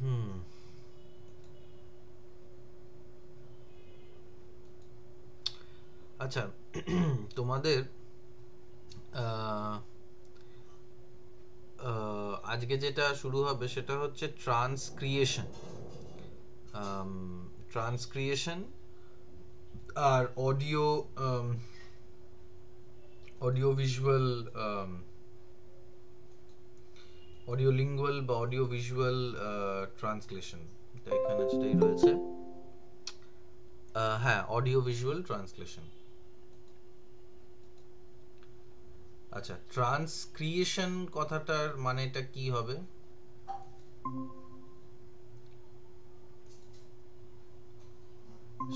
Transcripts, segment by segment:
হুম আচ্ছা, তোমাদের আহ, আজকে যেটা শুরু হবে সেটা হচ্ছে ট্রান্সক্রিয়েশন। ট্রান্সক্রিয়েশন আর audio, audio visual, audio lingual বা অডিও ভিজুয়াল ট্রান্সলেশন, এটা এখানে যেটাই রয়েছে। হ্যাঁ, অডিও ভিজুয়াল ট্রান্সলেশন। আচ্ছা, ট্রান্সক্রিয়েশন কথাটার মানেটা কি হবে?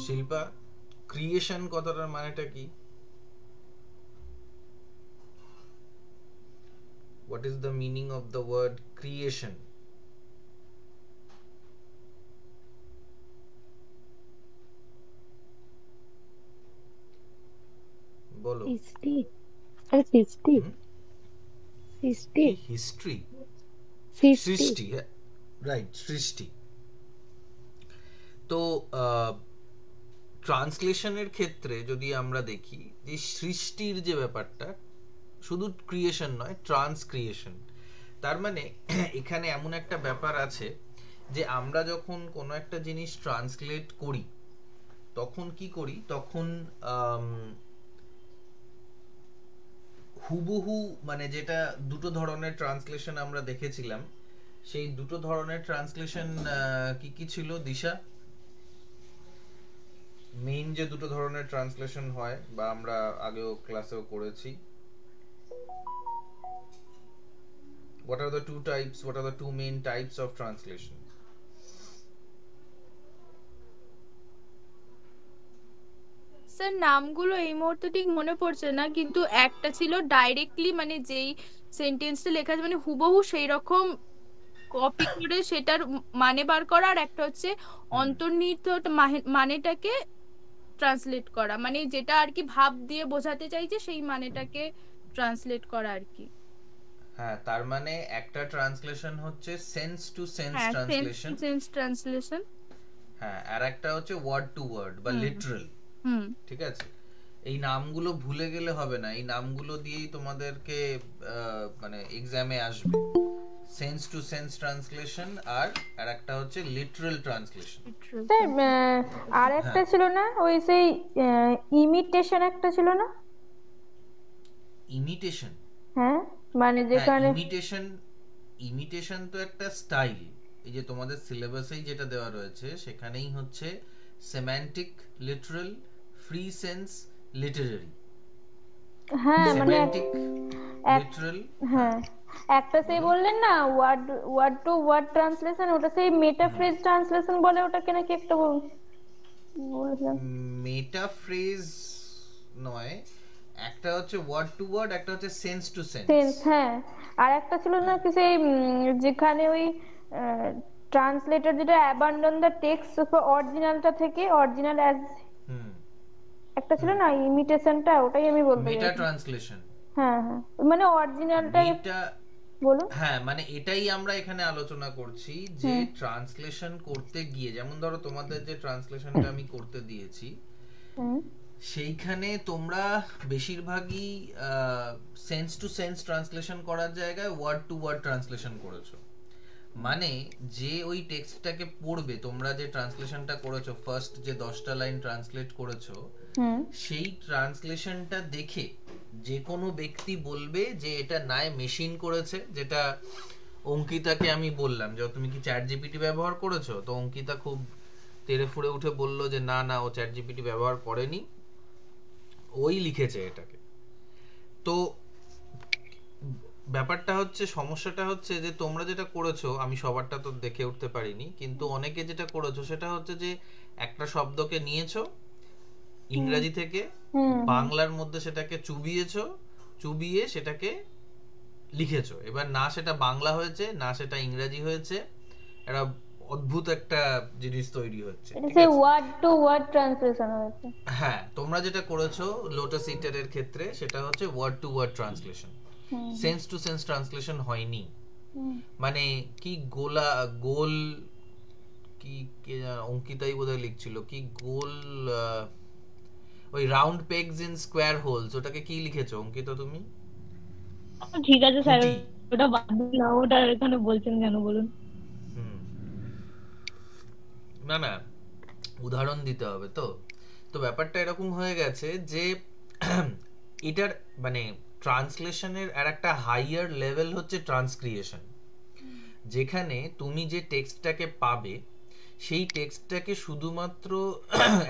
শিল্পা, ক্রিয়েশন কথাটার মানেটা কি? What is the meaning of the word creation? বলো। সৃষ্টি। আরে সৃষ্টি। হুম? সৃষ্টি। কি হিস্ট্রি? সৃষ্টি। সৃষ্টি, হ্যাঁ, রাইট, সৃষ্টি। তো ট্রান্সলেশনের ক্ষেত্রে যদি আমরা দেখি যে সৃষ্টির যে ব্যাপারটা, শুধু ক্রিয়েশন নয়, ট্রান্সক্রিয়েশন। তার মানে এখানে এমন একটা ব্যাপার আছে যে আমরা যখন কোনো একটা জিনিস ট্রান্সলেট করি তখন কি করি, তখন হুবহু, মানে যেটা দুটো ধরনের ট্রান্সলেশন আমরা দেখেছিলাম, সেই দুটো ধরনের ট্রান্সলেশন কি কি ছিল দিশা? মেইন যে দুটো ধরনের ট্রান্সলেশন হয় বা আমরা আগেও ক্লাসেও করেছি, what are the two types, what are the two main types of translation? Sir নামগুলো এই মুহূর্তে ঠিক মনে পড়ছে না, কিন্তু একটা ছিল ডাইরেক্টলি মানে যেই সেন্টেন্সটা লেখা আছে মানে হুবহু সেই রকম কপি করে সেটার মানে বার করা, আর একটা হচ্ছে হুম, অন্তর্নিহিত মানেটাকে ট্রান্সলেট করা, মানে যেটা আর কি ভাব দিয়ে বোঝাতে চাইছে সেই মানেটাকে ট্রান্সলেট করা আর কি। হ্যাঁ, তার মানে একটা ট্রান্সলেশন হচ্ছে সেন্স টু সেন্স হ্যাঁ, sense to translation. Sense translation. হ্যাঁ, আর একটা হচ্ছে ওয়ার্ড টু ওয়ার্ড বা হুম লিটারাল। হুম। ঠিক আছে, এই নামগুলো ভুলে গেলে হবে না, এই নামগুলো দিয়েই তোমাদেরকে মানে এক্সামে আসবে। সেন্স টু সেন্স ট্রান্সলেশন আর আর একটা হচ্ছে লিটারাল ট্রান্সলেশন। স্যার আর একটা হ্যাঁ, ছিল না ওই সেই ইমিটেশন একটা ছিল না? ইমিটেশন। হ্যাঁ, মানে হ্যাঁ, যেখানে ইমিটেশন, ইমিটেশন তো একটা স্টাইল। এই যে তোমাদের সিলেবাসেই যেটা দেওয়া রয়েছে সেখানেই হচ্ছে semantic, literal, free sense, Literary. হ্যাঁ মানে সেমান্টিক, এক লিটারাল, হ্যাঁ, হ্যাঁ একটা সেই বলো। বললেন না word word to word translation, ওটা সেই হুম, মেটাফ্রেজ ট্রান্সলেশন বলে ওটাকে নাকি একটা বলেছিলাম। মেটা ফ্রেজ নয়, একটা হচ্ছে ওয়ার্ড টু ওয়ার্ড, একটা হচ্ছে সেন্স টু সেন্স। সেন্স, হ্যাঁ। আর একটা ছিল না হ্যাঁ, কি সেই যেখানে ওই ট্রান্সলেটর যেটা অ্যাবান্ডন দ্য টেক্সট অরিজিনালটা থেকে অরিজিনাল অ্যাজ হুম একটা ছিল হুম, না ইমিটেশনটা, ওটাই আমি বলতে মেটা চাইছি। ট্রান্সলেশন। হ্যাঁ হ্যাঁ, মানে অরিজিনালটা। মেটা, বলুন। হ্যাঁ, মানে এটাই আমরা এখানে আলোচনা করছি যে হুম ট্রান্সলেশন করতে গিয়ে, যেমন ধরো তোমাদের যে ট্রান্সলেশনটা আমি করতে দিয়েছি হুম সেইখানে তোমরা বেশিরভাগই সেন্স টু সেন্স ট্রান্সলেশন করার জায়গায় ওয়ার্ড টু ওয়ার্ড ট্রান্সলেশন করেছো। মানে যে ওই টেক্সটটাকে পড়বে, তোমরা যে ট্রান্সলেশনটা করেছো, ফার্স্ট যে 10টা লাইন ট্রান্সলেট করেছো, হুম সেই ট্রান্সলেশনটা দেখে যে কোনো ব্যক্তি বলবে যে এটা নাই মেশিন করেছে। যেটা অঙ্কিতাকে আমি বললাম যে তুমি কি চ্যাট জিপিটি ব্যবহার করেছো, তো অঙ্কিতা খুব তেড়ে ফুড়ে উঠে বলল যে না না, ও চ্যাট জিপিটি ব্যবহার করেনি, ওই লিখেছে এটাকে। তো ব্যাপারটা হচ্ছে, সমস্যাটা হচ্ছে যে তোমরা যেটা করেছো, আমি সবারটা তো দেখে উঠতে পারিনি, কিন্তু অনেকে যেটা করেছো সেটা হচ্ছে যে একটা শব্দকে নিয়েছো হুম ইংরেজি থেকে, হুম হুম। বাংলার মধ্যে সেটাকে চুবিয়েছো, চুবিয়ে সেটাকে লিখেছো। এবার না সেটা বাংলা হয়েছে না সেটা ইংরেজি হয়েছে, একটা অদ্ভুত একটা জিনিস তৈরি হচ্ছে। এটা ঠিক সেই আছে, ওয়ার্ড টু ওয়ার্ড ট্রান্সলেশন হয়েছে। হ্যাঁ, তোমরা যেটা করেছো লোটাস ইটারের ক্ষেত্রে সেটা হচ্ছে word to word translation, hmm sense to sense translation হয়নি। হুম মানে কি গোলা গোল কি কে অঙ্কিতাই বোধহয় লিখছিল কি গোল ওই round pegs in square holes, ওটাকে কি লিখেছো অঙ্কিতা তুমি? ঠিক আছে স্যার, খুঁটি। ওটা বাদ দিন না, ওটা এখানে বলছেন কেন বলুন? হুম, না না, উদাহরণ দিতে হবে তো। তো ব্যাপারটা এরকম হয়ে গেছে যে এটার মানে ট্রান্সলেশনের আর একটা হাইয়ার লেভেল হচ্ছে ট্রান্সক্রিয়েশন, যেখানে তুমি যে টেক্সটটাকে পাবে সেই টেক্সটটাকে শুধুমাত্র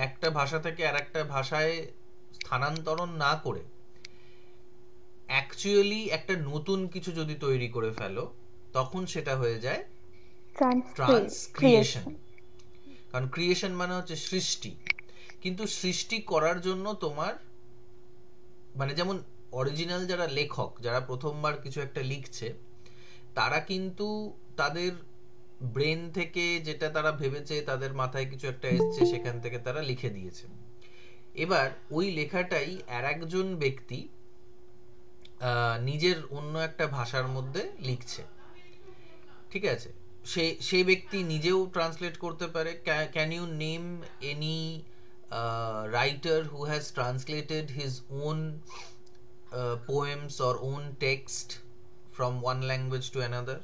একটা ভাষা থেকে আর একটা ভাষায় স্থানান্তরণ না করে অ্যাকচুয়ালি একটা নতুন কিছু যদি তৈরি করে ফেলো, তখন সেটা হয়ে যায় ট্রান্সক্রিয়েশন। কারণ ক্রিয়েশন মানে হচ্ছে সৃষ্টি, কিন্তু সৃষ্টি করার জন্য তোমার মানে যেমন অরিজিনাল যারা লেখক, যারা প্রথমবার কিছু একটা লিখছে, তারা কিন্তু তাদের ব্রেন থেকে যেটা তারা ভেবেছে, তাদের মাথায় কিছু একটা এসছে, সেখান থেকে তারা লিখে দিয়েছে। এবার ওই লেখাটাই আর একজন ব্যক্তি নিজের অন্য একটা ভাষার মধ্যে লিখছে, ঠিক আছে? সেই ব্যক্তি নিজেও ট্রান্সলেট করতে পারে। Can you name any writer who has translated his own poems or own text from one language to another?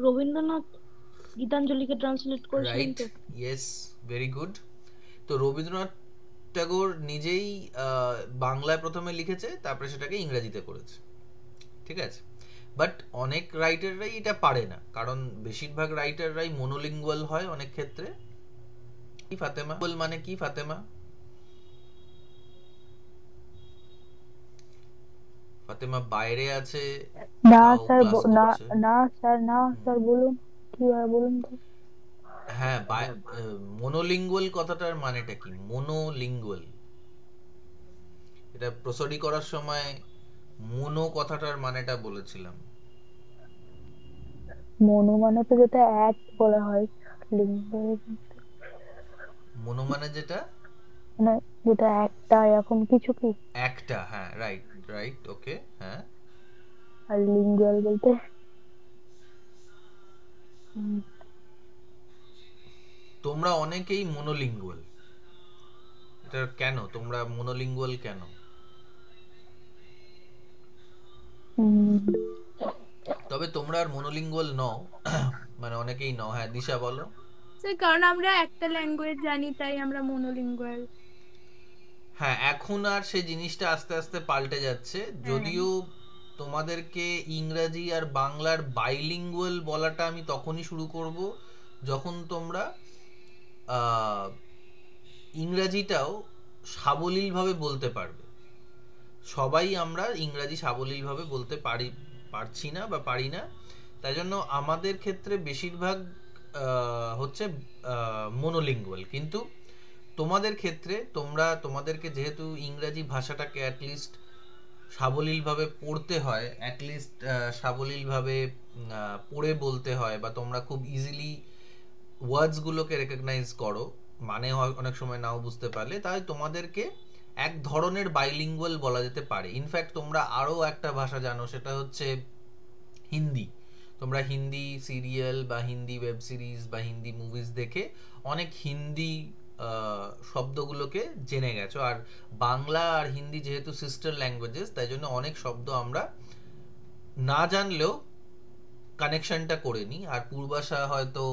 Rabindranath গীতাঞ্জলিকে ট্রান্সলেট করেছিলেন Right, তো? yes, very good. তো রবীন্দ্রনাথ ট্যাগোর নিজেই বাংলায় প্রথমে লিখেছে, তারপরে সেটাকে ইংরেজিতে করেছে, ঠিক আছে? বাট অনেক রাইটাররাই এটা পারে না, কারণ বেশিরভাগ রাইটাররাই মনোলিঙ্গুয়াল হয় অনেক ক্ষেত্রে। কি ফাতেমা বল মানে কি ফাতেমা? ফাতেমা বাইরে আছে, না তাও স্যার, ক্লাস না করছে। না স্যার, না স্যার, বলুন কি হয় বলুন তো। হ্যাঁ, মনোলিঙ্গুয়াল কথাটার মানেটা কি? মনোলিঙ্গুয়াল, এটা প্রসডি করার সময় মনো কথাটার মানেটা বলেছিলাম। মনো মানে তো যেটা এক বলা হয়, লিঙ্গ মনো মানে যেটা মানে যেটা একটা এরকম কিছু কি। একটা, হ্যাঁ, রাইট রাইট, ওকে, হ্যাঁ। আর লিঙ্গুয়াল বলতে উম, তোমরা অনেকেই মনোলিঙ্গুয়াল। এটা কেন তোমরা মনোলিঙ্গুয়াল কেন? উম, তবে তোমরা আর মনোলিঙ্গুয়াল নও, মানে অনেকেই নও। হ্যাঁ, দিশা বলো। স্যার কারণ আমরা একটা ল্যাঙ্গুয়েজ জানি তাই আমরা মনোলিঙ্গুয়াল। হ্যাঁ, এখন আর সেই জিনিসটা আস্তে আস্তে পাল্টে যাচ্ছে, হ্যাঁ। যদিও তোমাদেরকে ইংরাজি আর বাংলার বাইলিঙ্গুয়াল বলাটা আমি তখনই শুরু করব যখন তোমরা ইংরাজিটাও সাবলীলভাবে বলতে পারবে। সবাই আমরা ইংরাজি সাবলীলভাবে বলতে পারছি না বা পারি না, তাই জন্য আমাদের ক্ষেত্রে বেশিরভাগ হচ্ছে মনোলিঙ্গুয়াল। কিন্তু তোমাদের ক্ষেত্রে তোমাদেরকে যেহেতু ইংরাজি ভাষাটাকে অ্যাটলিস্ট সাবলীলভাবে পড়তে হয়, অ্যাটলিস্ট সাবলীলভাবে পড়ে বলতে হয়, বা তোমরা খুব ইজিলি ওয়ার্ডসগুলোকে রেকগনাইজ করো, মানে হয় অনেক সময় নাও বুঝতে পারলে, তাই তোমাদেরকে এক ধরনের বাইলিঙ্গুয়াল বলা যেতে পারে। ইনফ্যাক্ট তোমরা আরও একটা ভাষা জানো, সেটা হচ্ছে হিন্দি। তোমরা হিন্দি সিরিয়াল বা হিন্দি ওয়েব সিরিজ বা হিন্দি মুভিজ দেখে অনেক হিন্দি শব্দগুলোকে জেনে গেছো। আর বাংলা আর হিন্দি যেহেতু সিস্টার ল্যাঙ্গুয়েজেস, তাই জন্য অনেক শব্দ আমরা না জানলেও কানেকশনটা করে নিই। আর পূর্বাশা হয়তো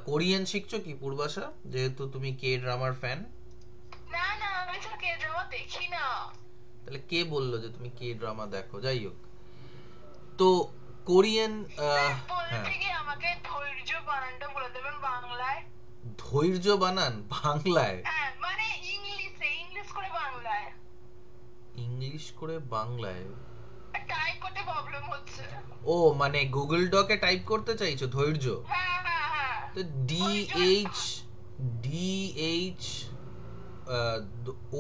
কোরিয়ান শিখছো কি পূর্বাশা, যেহেতু তুমি কে ড্রামার ফ্যান? না না, আমি তো কে ড্রামা দেখি না। তাহলে কে বললো যে তুমি কে ড্রামা দেখো? যাই হোক, তো কোরিয়ান হ্যাঁ, বলতে কি আমাকে ধৈর্য বানানটা বলে দেবেন বাংলায়? ধৈর্য বানান বাংলায়? হ্যাঁ, মানে ইংলিশ করে বাংলায়। ইংলিশ করে বাংলায়? টাইপ করতে প্রবলেম হচ্ছে। ও মানে গুগল ডকে টাইপ করতে চাইছো ধৈর্য? হ্যাঁ হ্যাঁ হ্যাঁ। তো DH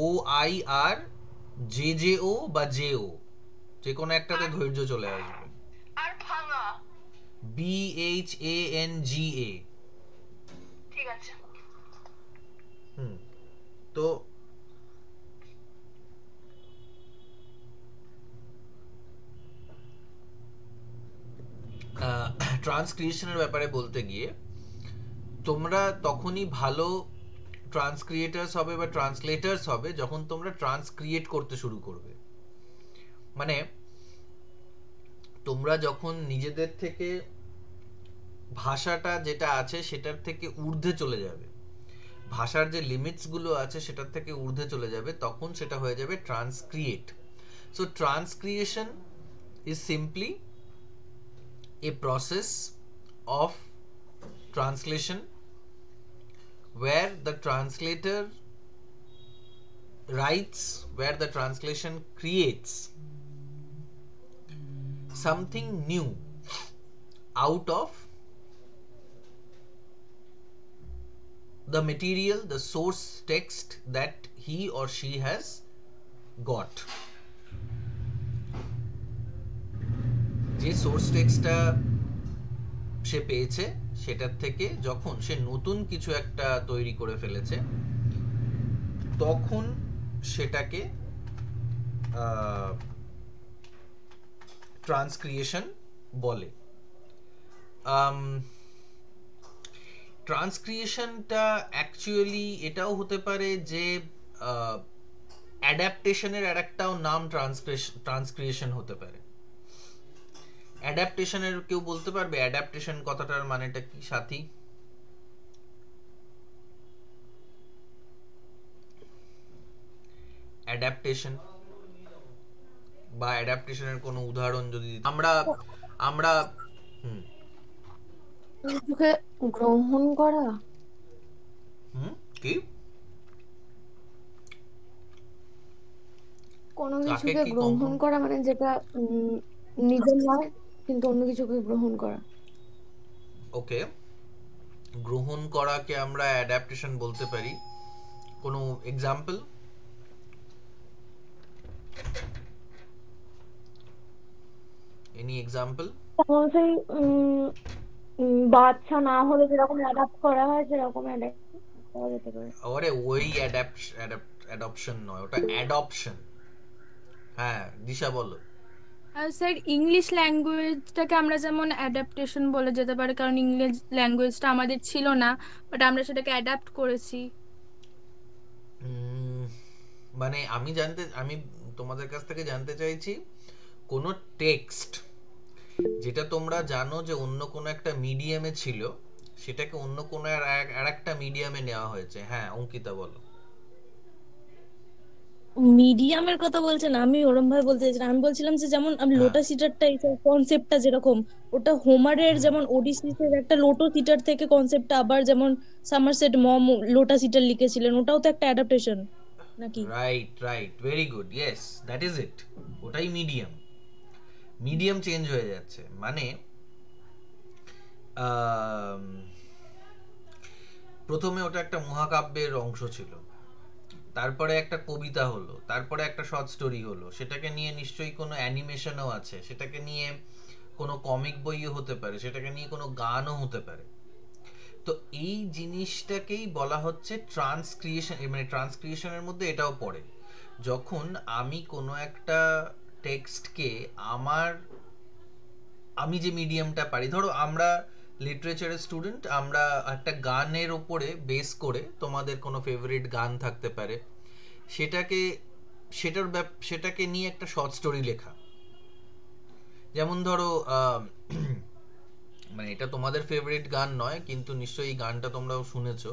OIRJJO বা JO, যে কোনো একটাতে ধৈর্য চলে আসবে। আর ভাঙা BHANGA। ঠিক আছে। তো ট্রান্সক্রিয়েশনের ব্যাপারে বলতে গিয়ে তোমরা তখনই ভালো ট্রান্সক্রিয়েটার্স হবে বা ট্রান্সলেটার্স হবে যখন তোমরা ট্রান্সক্রিয়েট করতে শুরু করবে। মানে তোমরা যখন নিজেদের থেকে ভাষাটা যেটা আছে সেটার থেকে ঊর্ধ্বে চলে যাবে, ভাষার যে লিমিটস গুলো আছে সেটার থেকে ঊর্ধ্বে চলে যাবে, তখন সেটা হয়ে যাবে transcreate. So transcreation is simply a process of translation where the translator writes, where the translation creates something new out of the material, the source text that he or she has got. যে source টেক্সটটা সে পেয়েছে সেটার থেকে যখন সে নতুন কিছু একটা তৈরি করে ফেলেছে তখন সেটাকে ট্রান্সক্রিয়েশন বলে। ট্রান্সক্রিয়েশনটা অ্যাকচুয়ালি এটাও হতে পারে যে অ্যাডাপ্টেশনের আরেকটাও নাম ট্রান্সক্রিয়েশন হতে পারে। অ্যাডাপ্টেশনের কেউ বলতে পারবে অ্যাডাপ্টেশন কথাটার মানেটা কি সাথী? অ্যাডাপ্টেশন বা অ্যাডাপ্টেশনের কোনো উদাহরণ যদি আমরা আমরা কিছুকে গ্রহণ করা, কি কোনো কাকে কিছুকে কি গ্রহণ করা মানে যেটা নিজের নয় কিন্তু অন্য কিছুকে গ্রহণ করা। ওকে, গ্রহণ করাকে আমরা অ্যাডাপ্টেশন বলতে পারি। কোনো এক্সাম্পল? Any example? যেমন সেই বাচ্চা না হলে যেরকম অ্যাডাপ্ট করা হয় সেরকম অ্যাডাপ্ট করা যেতে পারে। ওরে ওই অ্যাডপশন নয়, ওটা অ্যাডপশন। হ্যাঁ দিশা বলো। স্যার ইংলিশ ল্যাঙ্গুয়েজটাকে আমরা যেমন অ্যাডাপ্টেশন বলে যেতে পারে, কারণ ইংলিশ ল্যাঙ্গুয়েজটা আমাদের ছিল না, বাট আমরা সেটাকে অ্যাডাপ্ট করেছি। মানে আমি তোমাদের কাছ থেকে জানতে চাইছি কোন টেক্সট যেটা তোমরা জানো যে অন্য কোন একটা মিডিয়ামে ছিল সেটাকে অন্য কোন আরেকটা মিডিয়ামে নেওয়া হয়েছে। হ্যাঁ অঙ্কিতা বলো। মিডিয়ামের কথা বলছেন, আমি ওরম ভাবে বলতে চাইছিলাম, আমি বলছিলাম যে যেমন লোটাস ইটারটা এই কনসেপ্টটা যেরকম ওটা হোমারের যেমন ওডিসিসের একটা লোটাস ইটার থেকে কনসেপ্টটা আবার যেমন সামারসেট মম লোটাস ইটার লিখেছিলেন, ওটাও তো একটা অ্যাডাপ্টেশন নাকি? Right right, very good, yes that is it. ওটাই মিডিয়াম। মিডিয়াম চেঞ্জ হয়ে যাচ্ছে মানে প্রথমে ওটা একটা মহাকাব্যের অংশ ছিল, তারপরে একটা কবিতা হলো, তারপরে একটা শর্ট স্টোরি হলো, সেটাকে নিয়ে নিশ্চয়ই কোনো অ্যানিমেশনও আছে, সেটাকে নিয়ে কোনো কমিক বইও হতে পারে, সেটাকে নিয়ে কোনো গানও হতে পারে। তো এই জিনিসটাকেই বলা হচ্ছে ট্রান্সক্রিয়েশন। মানে ট্রান্সক্রিয়েশনের মধ্যে এটাও পড়ে, যখন আমি কোনো একটা টেক্সটকে আমি যে মিডিয়ামটা পারি, ধরো আমরা লিটারেচারের স্টুডেন্ট, আমরা একটা গানের উপরে বেস করে তোমাদের কোনো ফেভারিট গান থাকতে পারে, সেটাকে নিয়ে একটা শর্ট স্টোরি লেখা। যেমন ধরো মানে এটা তোমাদের ফেভারিট গান নয় কিন্তু নিশ্চয়ই এই গানটা তোমরাও শুনেছো,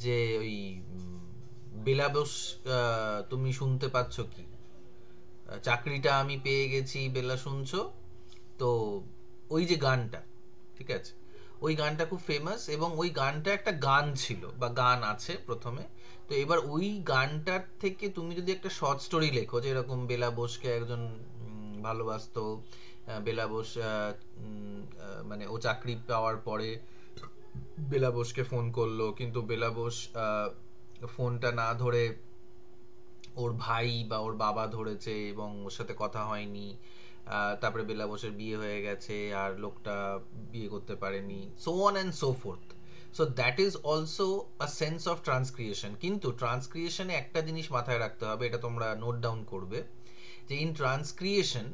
যে ওই বেলাবোস তুমি শুনতে পাচ্ছ কি, চাকরিটা আমি পেয়ে গেছি বেলা শুনছো, তো ওই যে গানটা, ঠিক আছে, ওই গানটা খুব ফেমাস এবং ওই গানটা একটা গান ছিল বা গান আছে প্রথমে। তো এবার ওই গানটার থেকে তুমি যদি একটা শর্ট স্টোরি লেখো, যে এরকম বেলা বোসকে একজন ভালোবাসতো, বেলা বোস মানে ও চাকরি পাওয়ার পরে বেলা বোসকে ফোন করলো, কিন্তু বেলা বোস ফোনটা না ধরে ওর ভাই বা ওর বাবা ধরেছে এবং ওর সাথে কথা হয়নি, তারপরে বেলা বোসের বিয়ে হয়ে গেছে আর লোকটা বিয়ে করতে পারেনি, so on and so forth. So that is also a sense of transcreation. কিন্তু ট্রান্সক্রিয়েশনে একটা জিনিস মাথায় রাখতে হবে, এটা তোমরা নোট ডাউন করবে, যে in ট্রান্সক্রিয়েশন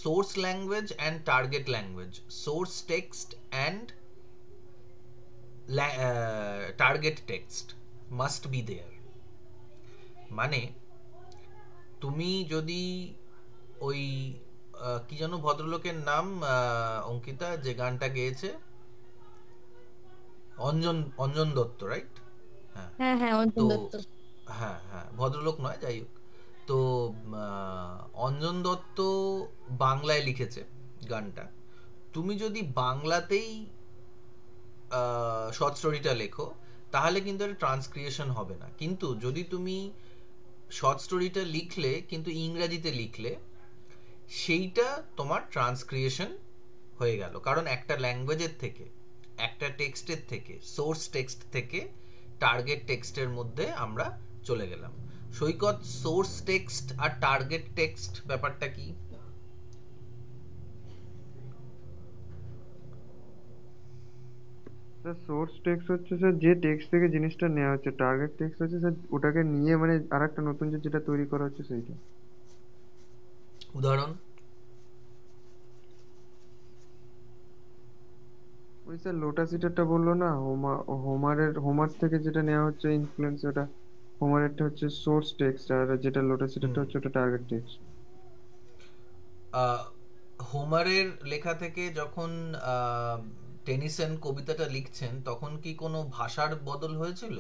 source language and target language, source text and target text must be there. মানে তুমি যদি ওই কি যেন ভদ্রলোকের নাম অঙ্কিতা, যে গানটা গেয়েছে, অঞ্জন দত্ত, রাইট? হ্যাঁ, হ্যাঁ হ্যাঁ অঞ্জন তো দত্ত। হ্যাঁ হ্যাঁ, ভদ্রলোক নয়, যাই হোক। তো অঞ্জন দত্ত বাংলায় লিখেছে গানটা। তুমি যদি বাংলাতেই শর্ট স্টোরিটা লেখো তাহলে কিন্তু এটা ট্রান্সক্রিয়েশন হবে না। কিন্তু যদি তুমি শর্ট স্টোরিটা লিখলে কিন্তু ইংরেজিতে লিখলে, সেইটা তোমার ট্রান্সক্রিয়েশন হয়ে গেল। কারণ একটা ল্যাঙ্গুয়েজের থেকে, একটা টেক্সটের থেকে, সোর্স টেক্সট থেকে টার্গেট টেক্সটের মধ্যে আমরা চলে গেলাম। সৈকত, সোর্স টেক্সট আর টার্গেট টেক্সট ব্যাপারটা কি? স্যার সোর্স টেক্সট হচ্ছে স্যার যে টেক্সট থেকে জিনিসটা নেওয়া হচ্ছে, টার্গেট টেক্সট হচ্ছে স্যার ওটাকে নিয়ে মানে আরেকটা নতুন যেটা তৈরি করা হচ্ছে সেইটা। উদাহরণ? ওই স্যার লোটাস ইটারটা বললো না, হোমার থেকে যেটা নেওয়া হচ্ছে ইনফ্লুয়েন্স, ওটা হোমারেরটা হচ্ছে সোর্স টেক্সট, আর যেটা লোটাস ইটারটা হচ্ছে ওটা টার্গেট টেক্সট। হোমারের লেখা থেকে যখন টেনিসন কবিতাটা লিখছেন তখন কি কোনো ভাষার বদল হয়েছিল?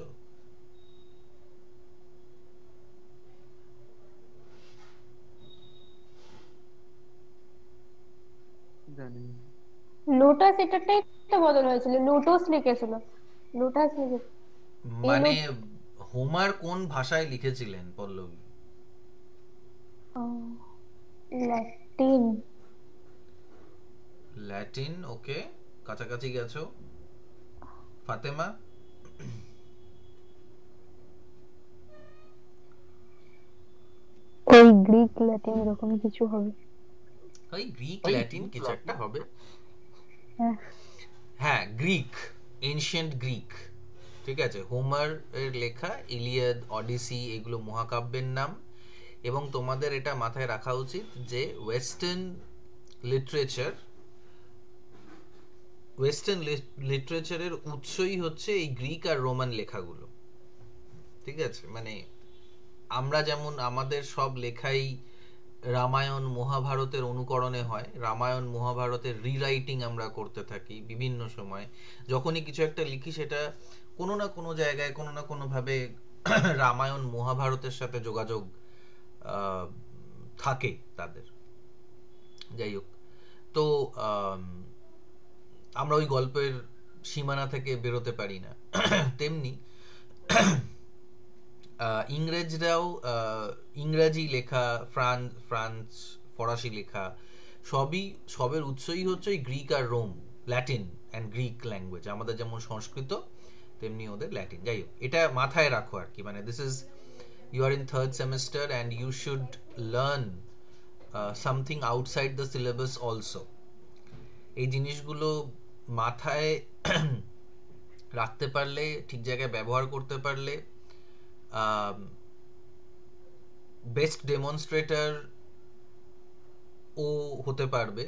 জানি না। লোটাস এটাটাই তো বদল হয়েছিল, লোটাস লিখেছিল, লোটাস লিখে মানে হোমার কোন ভাষায় লিখেছিলেন পল্লবী? ল্যাটিন। ল্যাটিন, ওকে, কাছাকাছি গেছো। ফাতেমা? ওই গ্রিক ল্যাটিন এরকম কিছু হবে। ওই গ্রিক ল্যাটিন কিছু একটা হবে। হ্যাঁ হ্যাঁ, গ্রিক, এনশিয়েন্ট গ্রিক। ঠিক আছে, হোমার এর লেখা ইলিয়াদ, অডিসি, এগুলো মহাকাব্যের নাম। এবং তোমাদের এটা মাথায় রাখা উচিত যে ওয়েস্টার্ন লিটারেচারের উৎসই হচ্ছে এই গ্রিক আর রোমান লেখাগুলো। ঠিক আছে, মানে আমরা যেমন আমাদের সব লেখাই রামায়ণ মহাভারতের অনুকরণে হয়, রামায়ণ মহাভারতের রিরাইটিং আমরা করতে থাকি বিভিন্ন সময়। যখনই কিছু একটা লিখি সেটা কোনো না কোনো জায়গায় কোনো না কোনোভাবে রামায়ণ মহাভারতের সাথে যোগাযোগ থাকে তাদের। যাই হোক, তো আমরা ওই গল্পের সীমানা থেকে বেরোতে পারি না। তেমনি ইংরেজরাও ইংরাজি লেখা, ফ্রান্স ফরাসি লেখা, সবের উৎসই হচ্ছে ওই গ্রিক আর Rome, Latin and Greek language. আমাদের যেমন সংস্কৃত তেমনি ওদের ল্যাটিন। যাই হোক, এটা মাথায় রাখো আর কি। মানে this is, you are in third semester and you should learn something outside the syllabus also. এই জিনিসগুলো মাথায় রাখতে পারলে, ঠিক জায়গায় ব্যবহার করতে পারলে, বেস্ট ডেমনস্ট্রেটর ও হতে পারবে।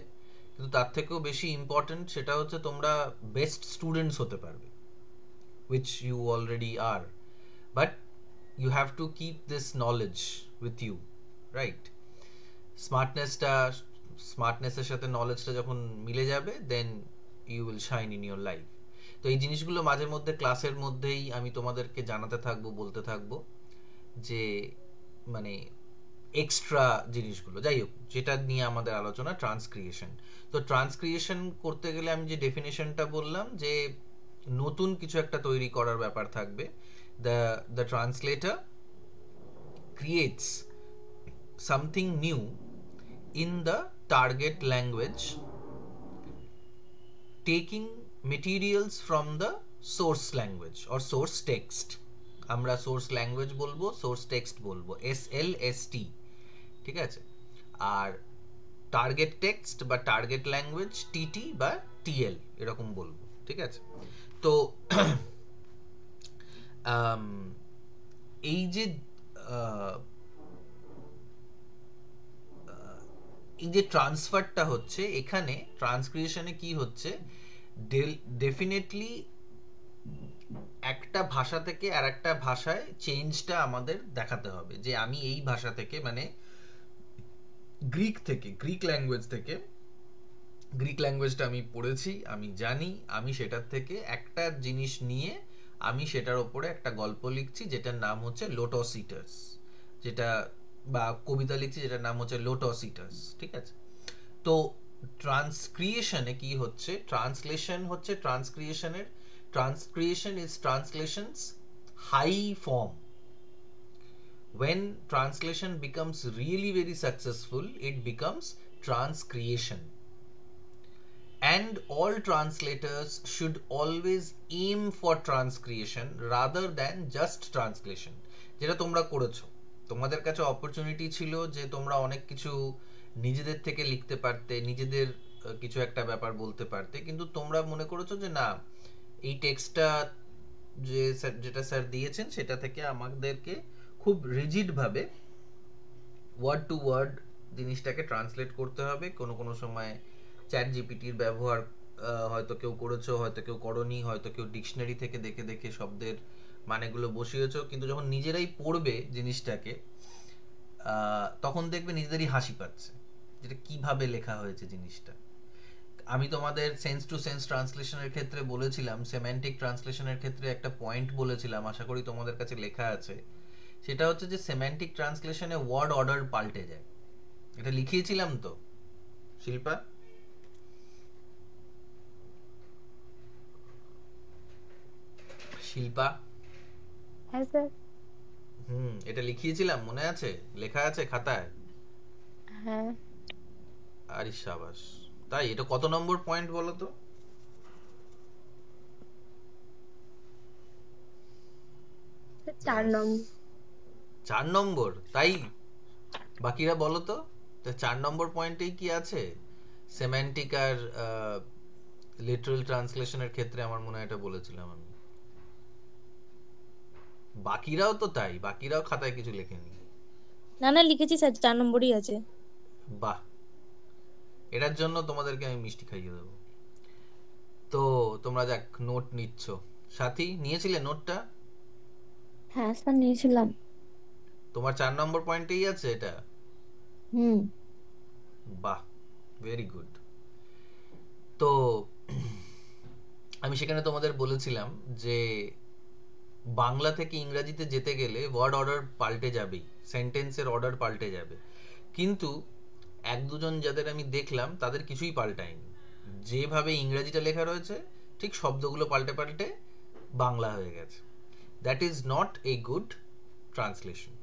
কিন্তু তার থেকেও বেশি ইম্পর্টেন্ট সেটা হচ্ছে তোমরা বেস্ট স্টুডেন্টস হতে পারবে, which you already are, but you have to keep this knowledge with you, right? স্মার্টনেসের সাথে নলেজটা যখন মিলে যাবে, then you will shine in your life. তো এই জিনিসগুলো মাঝে মধ্যে ক্লাসের মধ্যেই আমি তোমাদেরকে জানাতে থাকবো, বলতে থাকবো, যে মানে এক্সট্রা জিনিসগুলো। যাই হোক, যেটা নিয়ে আমাদের আলোচনা ট্রান্সক্রিয়েশন। তো ট্রান্সক্রিয়েশন করতে গেলে আমি যে ডেফিনেশনটা বললাম, যে নতুন কিছু একটা তৈরি করার ব্যাপার থাকবে। The translator creates something new in the target language, taking materials from the source language or source text. আমরা source language বলবো, source text বলবো, SLST, ঠিক আছে? আর target text বা target language TT বা TL এরকম বলবো, ঠিক আছে? তো এই যে এই যে ট্রান্সফারটা হচ্ছে এখানে ট্রান্সক্রিয়েশনে কি হচ্ছে, ডেফিনেটলি একটা ভাষা থেকে আর একটা ভাষায় চেঞ্জটা আমাদের দেখাতে হবে, যে আমি এই ভাষা থেকে মানে গ্রিক ল্যাঙ্গুয়েজটা আমি পড়েছি, আমি জানি, আমি সেটার থেকে একটা জিনিস নিয়ে আমি সেটার উপরে একটা গল্প লিখছি যেটার নাম হচ্ছে লোটোসিটাস, যেটা বা কবিতা লিখছি যেটার নাম হচ্ছে লোটোসিটাস, ঠিক আছে? তো ট্রান্সক্রিয়েশনে কি হচ্ছে, ট্রান্সলেশন হচ্ছে transcreation is translation's high form. When translation becomes really very successful, it becomes transcreation. And all translators should always aim for transcreation rather than just translation. যেটা তোমরা করেছো, তোমাদের কাছে অপরচুনিটি ছিল যে তোমরা অনেক কিছু নিজেদের থেকে লিখতে পারতে, নিজেদের কিছু একটা ব্যাপার বলতে পারতে, কিন্তু তোমরা মনে করেছো যে না, এই টেক্সটটা যেটা স্যার দিয়েছেন সেটা থেকে আমাদেরকে খুব রিজিড ভাবে ওয়ার্ড টু ওয়ার্ড জিনিসটাকে ট্রান্সলেট করতে হবে। কোনো সময় চ্যাট জিপিটির ব্যবহার হয়তো কেউ করেছো, হয়তো কেউ করনি, হয়তো কেউ ডিকশনারি থেকে দেখে দেখে শব্দের মানেগুলো বসিয়েছো, কিন্তু যখন নিজেরাই পড়বে জিনিসটাকে তখন দেখবে নিজেদেরই হাসি পাচ্ছে যেটা কিভাবে লেখা হয়েছে জিনিসটা। আমি তোমাদের সেন্স টু সেন্স ট্রান্সলেশনের ক্ষেত্রে বলেছিলাম, সেমান্টিক ট্রান্সলেশনের ক্ষেত্রে একটা পয়েন্ট বলেছিলাম, আশা করি তোমাদের কাছে লেখা আছে, সেটা হচ্ছে যে সেমান্টিক ট্রান্সলেশনে ওয়ার্ড অর্ডার পাল্টে যায়। এটা লিখিয়েছিলাম তো শিল্পা? শিল্পা হ্যাঁ স্যার। এটা লিখিয়েছিলাম, মনে আছে? লেখা আছে খাতায়? হ্যাঁ। আরে শাবাশ। তাই? এটা কত নম্বর পয়েন্ট বলো তো? স্যার 4 নম্বর। 4 নম্বর? তাই? বাকিরা বলো তো 4 নম্বর পয়েন্টেই কি আছে? সেমান্টিক আর লিটারাল ট্রান্সলেশনের ক্ষেত্রে আমার মনে হয় এটা বলেছিলাম আমি। বাকিরাও তো তাই, বাকিরাও খাতায় কিছু লেখেনি। না লিখেছি স্যার, 4 নম্বরই আছে। বাহ, এটার জন্য তোমাদেরকে আমি মিষ্টি খাইয়ে দেবো। তো তোমরা যাক নোট নিচ্ছ। সাথী, নিয়েছিলে নোটটা? হ্যাঁ স্যার নিয়েছিলাম। তোমার 4 নম্বর পয়েন্টেই আছে এটা? বাহ, ভেরি গুড। তো আমি সেখানে তোমাদের বলেছিলাম যে বাংলা থেকে ইংরেজিতে যেতে গেলে ওয়ার্ড অর্ডার পাল্টে যাবেই, সেন্টেন্সের অর্ডার পাল্টে যাবে, কিন্তু এক দুজন যাদের আমি দেখলাম তাদের কিছুই পাল্টায়নি। যেভাবে ইংরেজিটা লেখা রয়েছে ঠিক শব্দগুলো পাল্টে পাল্টে বাংলা হয়ে গেছে। That is not a good translation.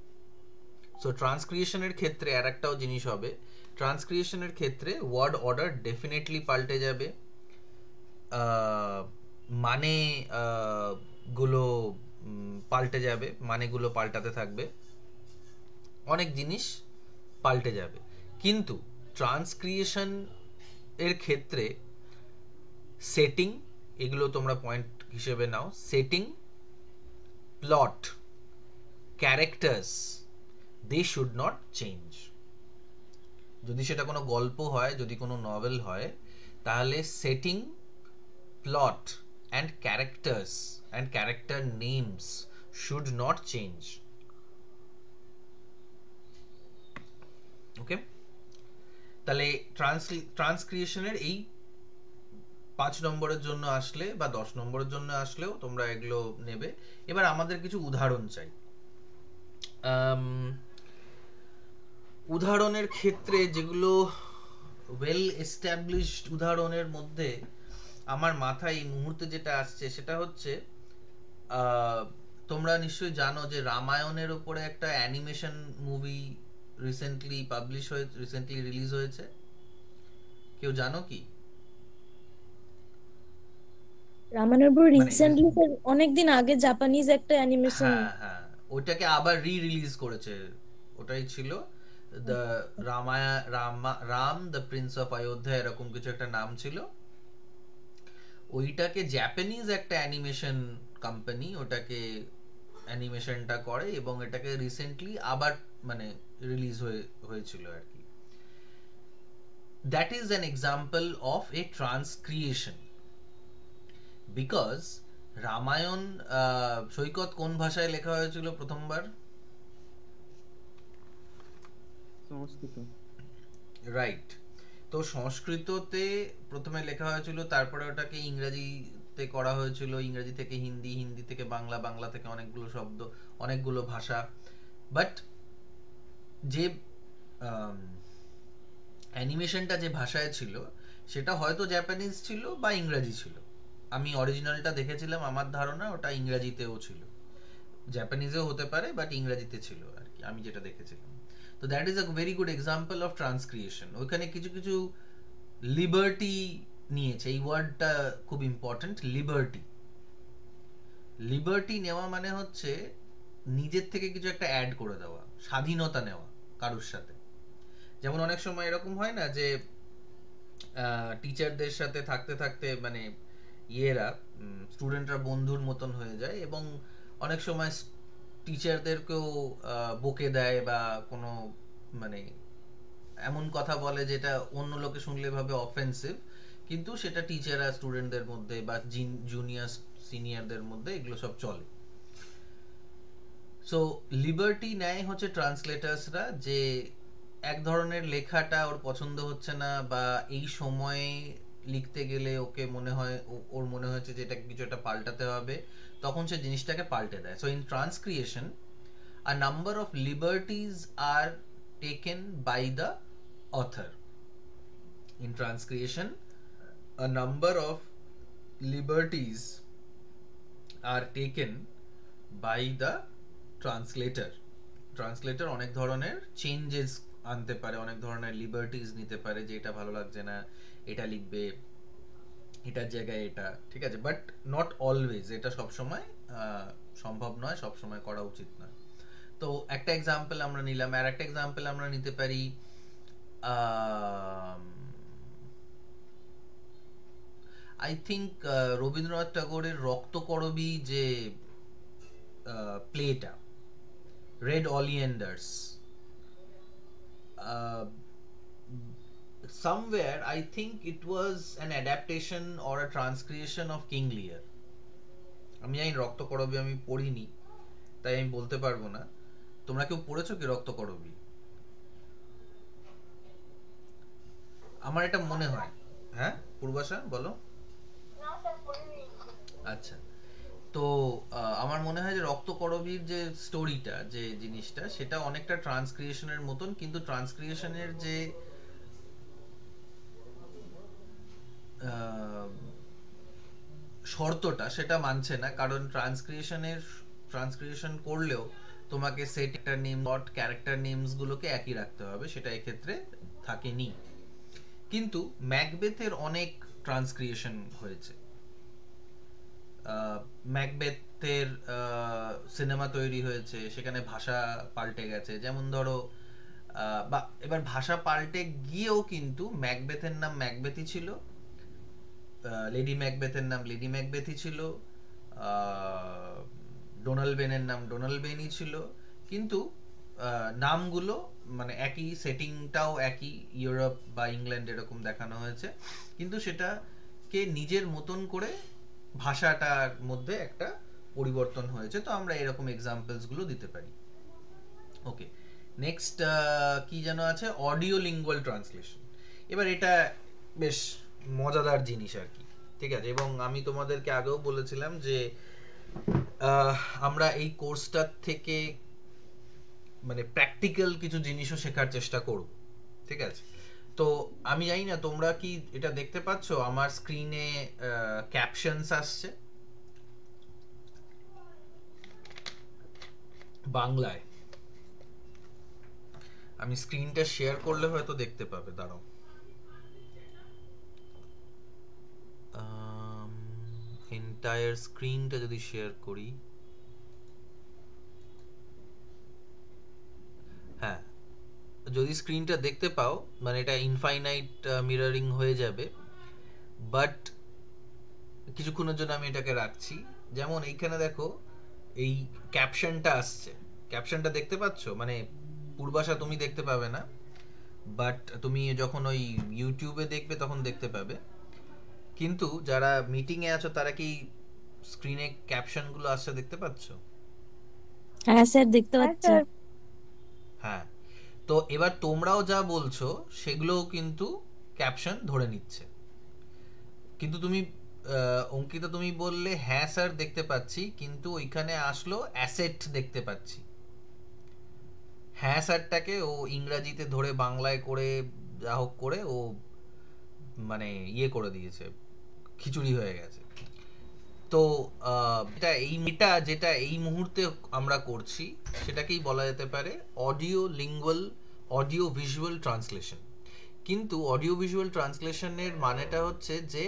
So ট্রান্সক্রিয়েশনের ক্ষেত্রে আর একটাও জিনিস হবে, ট্রান্সক্রিয়েশনের ক্ষেত্রে ওয়ার্ড অর্ডার ডেফিনেটলি পাল্টে যাবে, মানে গুলো পাল্টে যাবে, মানেগুলো পাল্টাতে থাকবে, অনেক জিনিস পাল্টে যাবে। কিন্তু ট্রান্সক্রিয়েশন এর ক্ষেত্রে সেটিং, এগুলো তোমরা পয়েন্ট হিসেবে নাও, setting, plot, characters, they should not change. যদি সেটা কোনো গল্প হয়, যদি কোনো নভেল হয়, তাহলে setting, plot and characters and character names should not change. ওকে? তাহলে ট্রান্সক্রিয়েশনের এই 5 নম্বরের জন্য আসলে বা 10 নম্বরের জন্য আসলেও তোমরা এগুলো নেবে। এবার আমাদের কিছু উদাহরণ চাই। উদাহরণের ক্ষেত্রে যেগুলো ওয়েল এস্টাবলিশড উদাহরণের মধ্যে আমার মাথায় এই মুহূর্তে যেটা আসছে সেটা হচ্ছে, তোমরা নিশ্চয়ই জানো যে রামায়ণের উপরে একটা অ্যানিমেশন মুভি রিসেন্টলি রিলিজ হয়েছে। কেউ জানো কি? রামায়ণের উপর রিসেন্টলি স্যার অনেকদিন আগে জাপানিজ একটা অ্যানিমেশন, হ্যাঁ ওইটাকে আবার রিলিজ করেছে। ওটাই ছিল the Ram the Prince of Ayodhya, এরকম কিছু একটা নাম ছিল। ওইটাকে জাপানিজ একটা অ্যানিমেশন কোম্পানি ওটাকে অ্যানিমেশনটা করে এবং এটাকে রিসেন্টলি আবার মানে রিলিজ হয়েছিল আর কি। that is an example of a transcreation, because Ramayana সৈকত কোন ভাষায় লেখা হয়েছিল প্রথমবার? সংস্কৃত। রাইট। তো সংস্কৃততে প্রথমে লেখা হয়েছিল, তারপরে ওটাকে ইংরেজিতে করা হয়েছিল, ইংরেজি থেকে হিন্দি, হিন্দি থেকে বাংলা, বাংলা থেকে অনেকগুলো শব্দ, অনেকগুলো ভাষা। বাট যে অ্যানিমেশনটা যে ভাষায় ছিল সেটা হয়তো জাপানিজ ছিল বা ইংরেজি ছিল। আমি অরিজিনালটা দেখেছিলাম, আমার ধারণা ওটা ইংরেজিতেও ছিল, জাপানিজেও হতে পারে, বাট ইংরেজিতে ছিল আর কি, আমি যেটা দেখেছিলাম। তো that is a very good example of transcreation. ওইখানে কিছু কিছু লিবার্টি নিয়েছে, এই ওয়ার্ডটা খুব ইম্পর্টেন্ট, লিবার্টি। লিবার্টি নেওয়া মানে হচ্ছে নিজের থেকে কিছু একটা অ্যাড করে দেওয়া, স্বাধীনতা নেওয়া কারোর সাথে। যেমন অনেক সময় এরকম হয় না যে টিচারদের সাথে থাকতে থাকতে মানে ইয়েরা স্টুডেন্টরা বন্ধুর মতন হয়ে যায়, এবং অনেক সময় টিচারদেরকেও বকে দেয় বা কোনো মানে এমন কথা বলে যেটা অন্য লোকে শুনলে ভাবে অফেন্সিভ, কিন্তু সেটা টিচার আর স্টুডেন্টদের মধ্যে বা জুনিয়র সিনিয়রদের মধ্যে এগুলো সব চলে। সো লিবার্টি নেয় হচ্ছে ট্রান্সলেটার্সরা, যে এক ধরনের লেখাটা ওর পছন্দ হচ্ছে না, বা এই সময়ে লিখতে গেলে ওকে মনে হয়, ওর মনে হচ্ছে যে এটা কিছু একটা পাল্টাতে হবে, তখন সে জিনিসটাকে পাল্টে দেয়। So in transcreation a number of liberties are taken by the author. In transcreation, a number of liberties are taken by the translator. Translator অনেক ধরনের চেঞ্জেস আনতে পারে, অনেক ধরনের লিবার্টিজ নিতে পারে, যে এটা ভালো লাগছে না, এটা লিখবে, এটার জায়গায় এটা, ঠিক আছে, বাট নট অলওয়েজ, এটা সবসময় সম্ভব নয়, সবসময় করা উচিত নয়। তো একটা এক্সাম্পল আমরা নিলাম, আর একটা এক্সাম্পল আমরা নিতে পারি আই থিঙ্ক রবীন্দ্রনাথ ঠাকুরের রক্তকরবী যে প্লেটা, red অলিয়েন্ডার্স, somewhere I think it was an adaptation or a transcreation of King Lear. আমি জানি রক্তকরবী আমি পড়িনি, তাই আমি বলতে পারবো না। তোমরা কেউ পড়েছো কি রক্তকরবী? আমার এটা মনে হয়, হ্যাঁ পূর্বাশা বলো। আচ্ছা, তো আমার মনে হয় যে রক্তকরবীর যে স্টোরিটা, যে জিনিসটা, সেটা অনেকটা ট্রান্সক্রিয়েশনের মতন, কিন্তু ট্রান্সক্রিয়েশনের যে শর্তটা সেটা মানছে না, কারণ ট্রান্সক্রিয়েশন করলেও তোমাকে সেট একটা নেম ডট ক্যারেক্টার নেমস গুলোকে একই রাখতে হবে, সেটা এক্ষেত্রে থাকেনি। কিন্তু ম্যাকবেথের অনেক ট্রান্সক্রিয়েশন হয়েছে, ম্যাকবেথের সিনেমা তৈরি হয়েছে, সেখানে ভাষা পাল্টে গেছে। যেমন ধরো বা এবার ভাষা পাল্টে গিয়েও কিন্তু ম্যাকবেথের নাম ম্যাকবেথই ছিল, লেডি ম্যাকবেথের নাম লেডি ম্যাকবেথই ছিল, ডোনাল্ড বেনের নাম ডোনাল্ড বেনই ছিল, কিন্তু নামগুলো মানে একই, সেটিংটাও একই, ইউরোপ বা ইংল্যান্ড এরকম দেখানো হয়েছে, কিন্তু সেটাকে নিজের মতন করে ভাষাটার মধ্যে একটা পরিবর্তন হয়েছে। তো আমরা এরকম এক্সাম্পলস গুলো দিতে পারি। ওকে, নেক্সট কি যেন আছে, অডিও লিঙ্গুয়াল ট্রান্সলেশন। এবার এটা বেশ মজাদার জিনিস আর কি, ঠিক আছে, এবং আমি তোমাদেরকে আগেও বলেছিলাম যে আমরা এই কোর্সটার থেকে মানে প্র্যাকটিক্যাল কিছু জিনিসও শেখার চেষ্টা করব, ঠিক আছে। তো আমি জানি না তোমরা কি এটা দেখতে পাচ্ছ, আমার স্ক্রিনে ক্যাপশনস আসছে বাংলায়। আমি স্ক্রিনটা শেয়ার করলে হয়তো দেখতে পাবে, দাঁড়াও। এন্টায়ার স্ক্রিনটা যদি শেয়ার করি, হ্যাঁ, যদি স্ক্রিনটা দেখতে পাও, মানে এটা ইনফাইনাইট মিররিং হয়ে যাবে, বাট কিছুক্ষণের জন্য আমি এটাকে রাখছি। যেমন এইখানে দেখো এই ক্যাপশনটা আসছে, ক্যাপশনটা দেখতে পাচ্ছ, মানে পূর্বাশা তুমি দেখতে পাবে না, বাট তুমি যখন ওই ইউটিউবে দেখবে তখন দেখতে পাবে। কিন্তু যারা মিটিং এ আছো তারা কি স্ক্রিনে ক্যাপশন গুলো আসছে দেখতে পাচ্ছো? হ্যাঁ স্যার, দেখতে হ্যাঁ পাচ্ছি। স্যার। হ্যাঁ, তো এবার তোমরাও যা বলছো সেগুলোও কিন্তু ক্যাপশন ধরে নিচ্ছে। কিন্তু তুমি অঙ্কিতা তুমি বললে হ্যাঁ স্যার দেখতে পাচ্ছি, কিন্তু ওইখানে আসলো অ্যাসেট দেখতে পাচ্ছি। হ্যাঁ স্যারটাকে ও ইংরাজিতে ধরে বাংলায় করে যা হোক করে ও মানে ইয়ে করে দিয়েছে, খিচুড়ি হয়ে গেছে। তো যেটা এই মুহূর্তে আমরা করছি সেটাকেই বলা যেতে পারে audio lingual, audio visual translation. কিন্তু অডিও ভিজুয়াল ট্রান্সলেশনের মানেটা হচ্ছে যে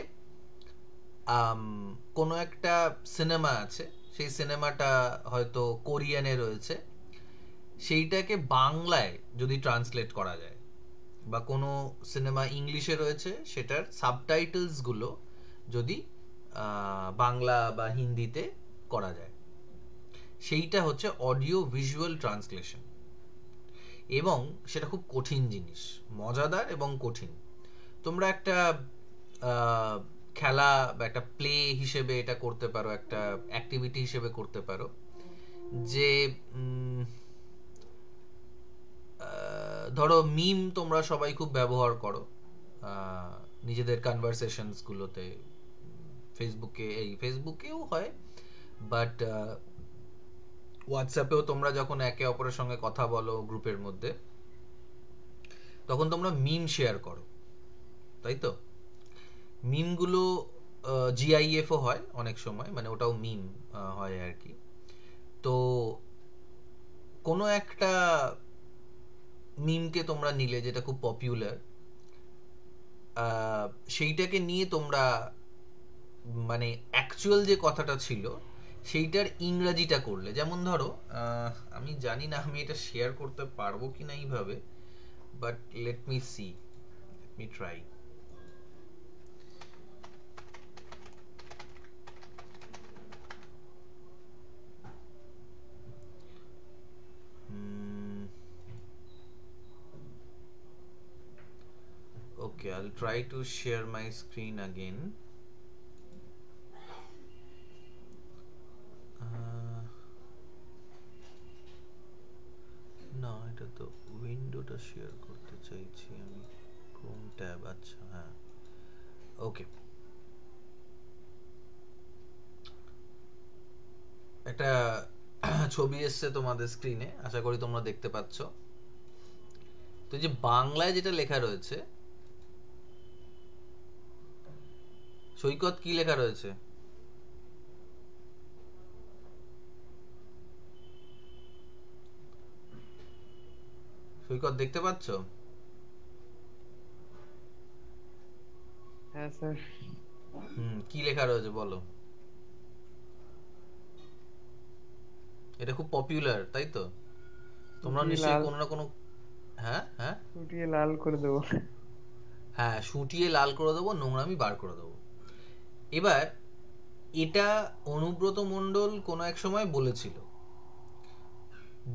কোনো একটা সিনেমা আছে, সেই সিনেমাটা হয়তো কোরিয়ানে রয়েছে, সেইটাকে বাংলায় যদি ট্রান্সলেট করা যায়, বা কোনো সিনেমা ইংলিশে রয়েছে সেটার সাবটাইটেলসগুলো যদি বাংলা বা হিন্দিতে করা যায়, সেইটা হচ্ছে অডিও ভিজুয়াল ট্রান্সলেশন। এবং সেটা খুব কঠিন জিনিস, মজাদার এবং কঠিন। তোমরা একটা খেলা বা একটা প্লে হিসেবে এটা করতে পারো, একটা অ্যাক্টিভিটি হিসেবে করতে পারো, যে ধরো মিম তোমরা সবাই খুব ব্যবহার করো নিজেদের কনভারসেশনসগুলোতে, ফেসবুকেও হয়, বাট হোয়াটসঅ্যাপেও তোমরা যখন একে অপরের সঙ্গে কথা বলো গ্রুপের মধ্যে, তখন তোমরা মিম শেয়ার করো, তাই তো? মিমগুলো জিআইএফও হয় অনেক সময়, মানে ওটাও মিম হয় আর কি। তো কোনো একটা মিমকে তোমরা নিলে যেটা খুব পপুলার, সেইটাকে নিয়ে তোমরা মানে অ্যাকচুয়াল যে কথাটা ছিল সেইটার ইংরাজিটা করলে। যেমন ধরো আমি জানি না আমি এটা শেয়ার করতে পারবো কিনা এইভাবে, but let me see, let me try. Okay, I'll try to share my screen again. না, এটা তো উইন্ডোটা শেয়ার করতে চাইছি আমি, ক্রোম ট্যাব। আচ্ছা, হ্যাঁ, ওকে। একটা ছবি এসছে তোমাদের স্ক্রিনে, আশা করি তোমরা দেখতে পাচ্ছ। তো যে বাংলায় যেটা লেখা রয়েছে, সৈকত কি লেখা রয়েছে? সৈকত দেখতে পাচ্ছ? হ্যাঁ স্যার। কি লেখা রয়েছে বলো? এটা খুব পপুলার, তাই তো? তোমরা নিশ্চয়ই কোনো না কোনো, হ্যাঁ হ্যাঁ, শুটিয়ে লাল করে দেবো। হ্যাঁ, শুটিয়ে লাল করে দেবো, নোংরামি বার করে দেবো। এবার এটা অনুব্রত মণ্ডল কোনো এক সময় বলেছিল,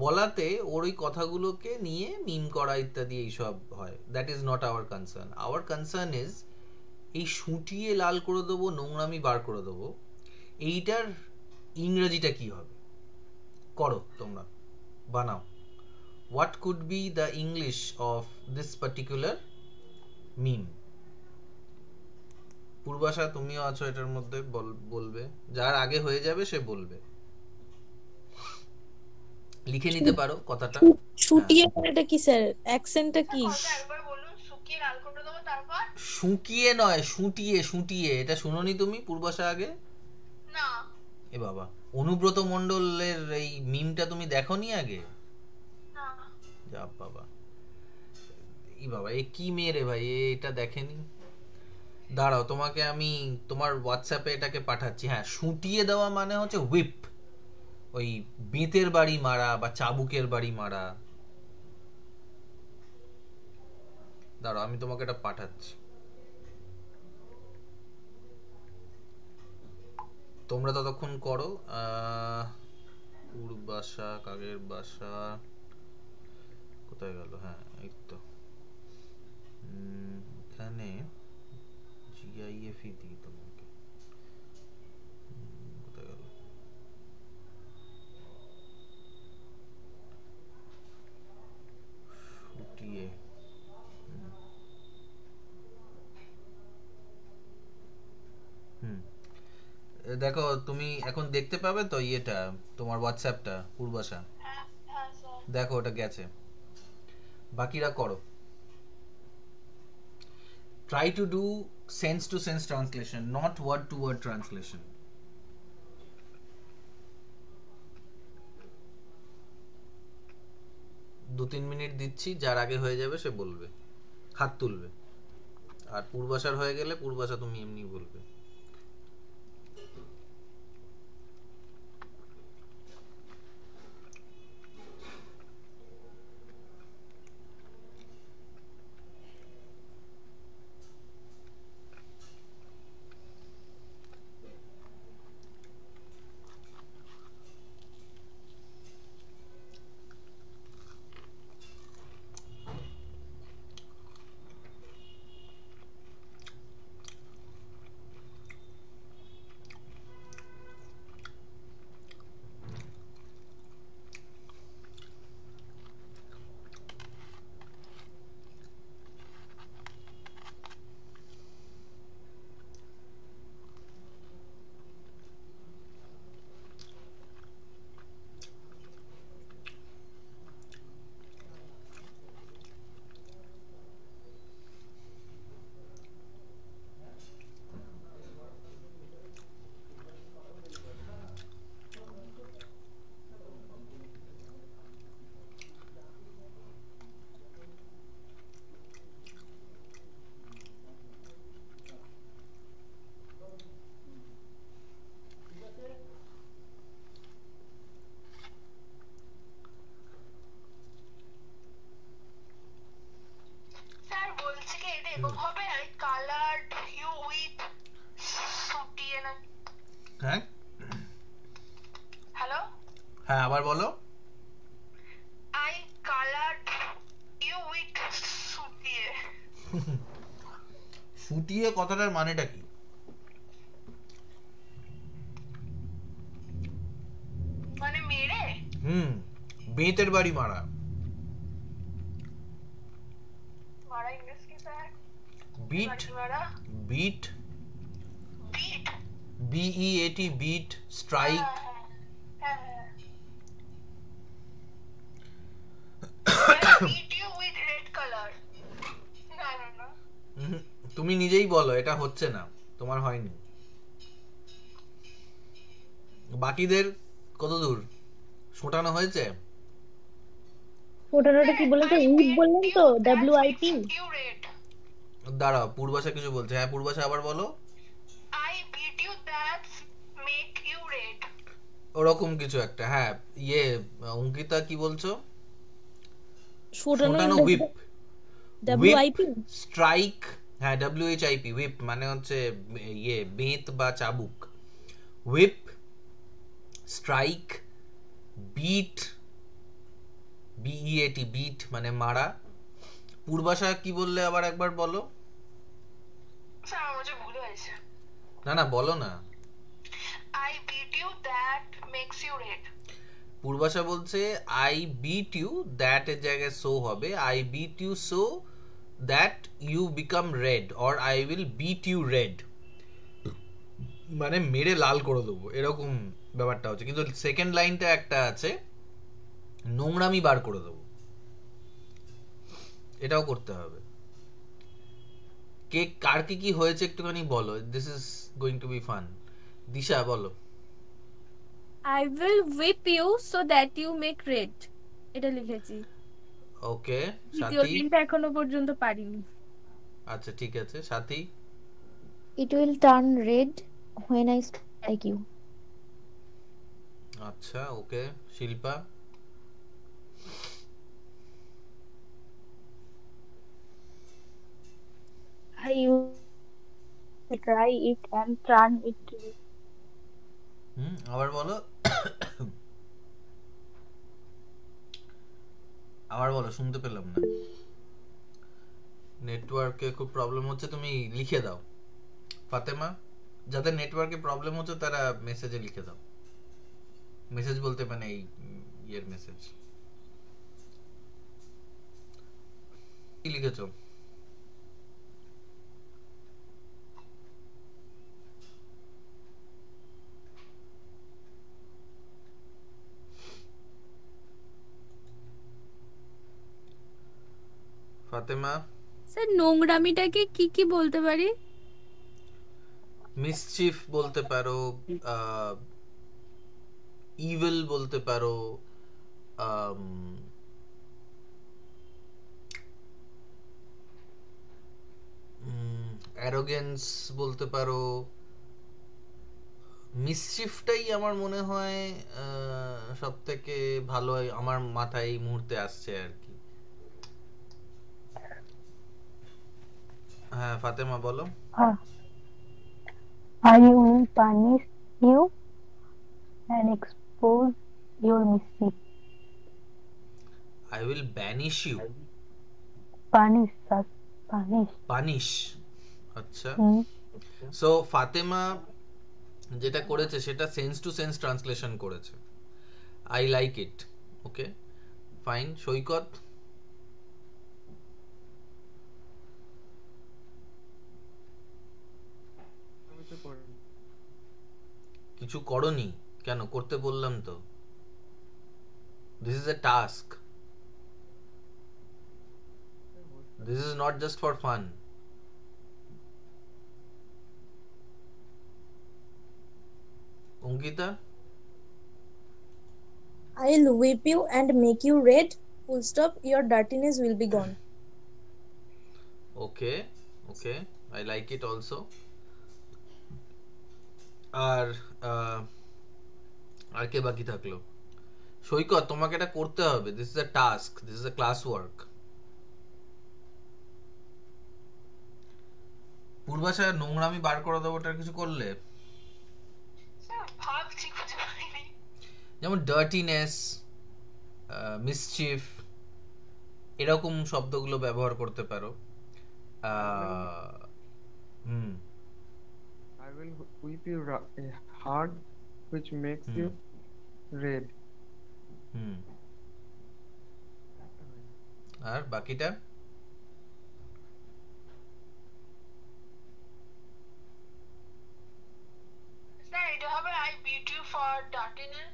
বলাতে ওর ওই কথাগুলোকে নিয়ে মিম করা ইত্যাদি এইসব হয়। That is not our concern. Hour concern is এই শুটিয়ে লাল করে দেবো, নোংরামি বার করে দেবো, এইটার ইংরেজিটা কি হবে? করো তোমরা, বানাও। What could be the English of this particular meme? Purbasha, তুমিও আছো এটার মধ্যে, বলবে। যার আগে হয়ে যাবে সে বলবে, লিখে নিতে পারো কথাটা। শুটিয়ে এটা কি স্যার? অ্যাকসেন্টটা কি? একবার বলুন, শুকিয়ে লাল করে দেবো, তারপর? শুকিয়ে নয়, শুটিয়ে, শুটিয়ে। এটা শুনোনি তুমি পূর্বাশা আগে? না। এ বাবা, অনুব্রত মণ্ডলের এই মিমটা তুমি দেখোনি আগে? না। যা বাবা, এই বাবা, এ কি মেয়ে রে ভাই, এটা দেখেনি? দাঁড়াও, তোমাকে আমি তোমার হোয়াটসঅ্যাপে এটাকে পাঠাচ্ছি। হ্যাঁ, শুটিয়ে দেওয়া মানে হচ্ছে হুইপ, ওই বেতের বাড়ি মারা বা চাবুকের বাড়ি মারা। দাঁড়াও, আমি তোমাকে এটা পাঠাচ্ছি, তোমরা ততক্ষণ করো। পূর্বাশা, কাকের বাসা কোথায় গেল? হ্যাঁ, এই তো। এখানে GIF ই দিই তোমাকে। কোথায় গেল? ফুটিয়ে দেখো তুমি এখন দেখতে পাবে তো ইয়েটা, তোমার হোয়াটসঅ্যাপটা পূর্বাশা, হ্যাঁ হ্যাঁ স্যার। দেখো ওটা গেছে। বাকিরা করো। Try to do sense to sense translation, not word to word translation. 2-3 minute দিচ্ছি, যার আগে হয়ে যাবে সে বলবে, হাত তুলবে। আর পূর্বাশার হয়ে গেলে পূর্বাশা তুমি এমনি বলবে। স্যার বলছি কি এটা একক হবে? আই কালার্ড ইউ উইথ সুটিয়ে না? হ্যাঁ হ্যালো, হ্যাঁ আবার বলো। আই কালার্ড ইউ উইথ সুটিয়ে। ফুটিয়ে কথাটার মানেটা কি? মানে মেরে? বেতের বাড়ি মারা। মারা ইংলিশ কি স্যার? বিট, বাড়ি মারা? Beat, beat? BEAT, beat, strike. হ্যাঁ হ্যাঁ। Beat you with red colour? না না না। তুমি নিজেই বলো এটা হচ্ছে না, তোমার হয়নি। বাকিদের কত দূর শোটানো হয়েছে? ওটাটা কি বলেছে? উইপ বললেন তো, WIP। You read. দাঁড়াও, পূর্বাশা কিছু বলছে। হ্যাঁ পূর্বাশা আবার বলো। I beat you that make you red. ওরকম কিছু একটা। হ্যাঁ ইয়ে অঙ্কিতা কি বলছো? শোটানো শোটানো, হুইপ, WIP। স্ট্রাইক। হ্যাঁ WHIP, হুইপ মানে হচ্ছে ইয়ে বেত বা চাবুক। Whip, strike, beat, BEAT, beat মানে মারা। পূর্বাশা কি বললে আবার একবার বলো। স্যার আমার যে ভুল হয়েছে। না না বলো না। I beat you that makes you red. পূর্বাশা বলছে আই বিট ইউ, দ্যাট এর জায়গায় সো হবে, I beat you so that you become red, or I will beat you red, মানে মেরে লাল করে দেবো, এরকম ব্যাপারটা হচ্ছে। কিন্তু সেকেন্ড লাইনটা একটা আছে, নোংরামি বার করে দেবো, এটাও করতে হবে। কে কার কি কি হয়েছে একটুখানি বলো, this is going to be fun. Disha বলো। I will whip you so that you make red. এটা লিখেছি। ওকে দ্বিতীয় সাথী। লাইনটা এখনো পর্যন্ত পারিনি। আচ্ছা ঠিক আছে সাথী। It will turn red when I strike you. আচ্ছা ওকে। Shilpa. I will try it and turn it red. আবার বলো। আবার বলো, শুনতে পেলাম না। নেটওয়ার্কে খুব প্রবলেম হচ্ছে, তুমি লিখে দাও ফাতেমা। যাদের নেটওয়ার্কে প্রবলেম হচ্ছে তারা মেসেজে লিখে দাও। মেসেজ বলতে মানে এই ইয়ের মেসেজ। কি লিখেছো? ফাতেমা? স্যার নোংরামিটাকে কি কি বলতে পারি? মিসচিফ বলতে পারো, ইভিল বলতে পারো, অ্যারোগেন্স বলতে পারো। মিসচিফটাই আমার মনে হয় সব থেকে ভালো আমার মাথায় এই মুহূর্তে আসছে আর কি। হ্যাঁ ফাতেমা বলো। I will punish you and expose your mischief. I will banish you. Punish, sir. Punish. Punish. আচ্ছা। Hmm. সো ফাতেমা যেটা করেছে সেটা সেন্স টু সেন্স ট্রান্সলেশন করেছে। I like it. Okay fine. Saikat? আমি তো করিনি। কিছু করনি কেন? করতে বললাম তো। This is a task, this is not just for fun. Ankita? I'll whip you and make you red. Full stop. Your dirtiness will be gone. Okay okay, I like it also. আর আর কে বাকি থাকলো? সৈকত, তোমাকে এটা করতে হবে। This is a task, this is a class work. Purbasha নোংরামি বার করে দেবো, ওটার কিছু করলে? স্যার ভাবছি খুঁজে পাইনি। যেমন ডার্টিনেস, মিসচিফ, এরকম শব্দগুলো ব্যবহার করতে পারো। হুম। I will whip you hard, which makes you red. হুম। আর বাকিটা? স্যার এটা হবে I beat you for dirtiness.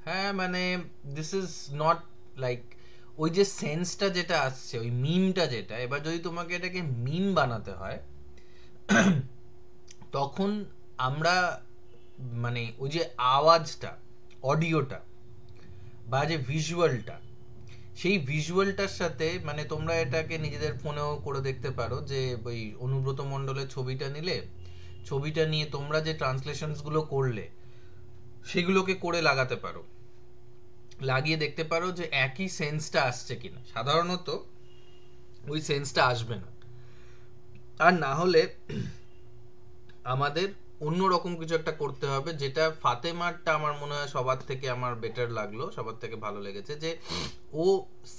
হ্যাঁ মানে দিস ইজ নট লাইক ওই যে সেন্সটা যেটা আসছে, ওই মিমটা যেটা, এবার যদি তোমাকে এটাকে মিম বানাতে হয় তখন আমরা মানে ওই যে আওয়াজটা, অডিওটা বা যে ভিজুয়ালটা, সেই ভিজুয়ালটার সাথে মানে তোমরা এটাকে নিজেদের ফোনেও করে দেখতে পারো যে ওই অনুব্রত মণ্ডলের ছবিটা নিলে, ছবিটা নিয়ে তোমরা যে ট্রান্সলেশনসগুলো করলে সেগুলোকে করে লাগাতে পারো, লাগিয়ে দেখতে পারো যে একই সেন্সটা আসছে কিনা। সাধারণত ওই সেন্সটা আসবে না, আর না হলে আমাদের অন্যরকম কিছু একটা করতে হবে, যেটা ফাতেমারটা আমার মনে হয় সবার থেকে আমার বেটার লাগলো, সবার থেকে ভালো লেগেছে, যে ও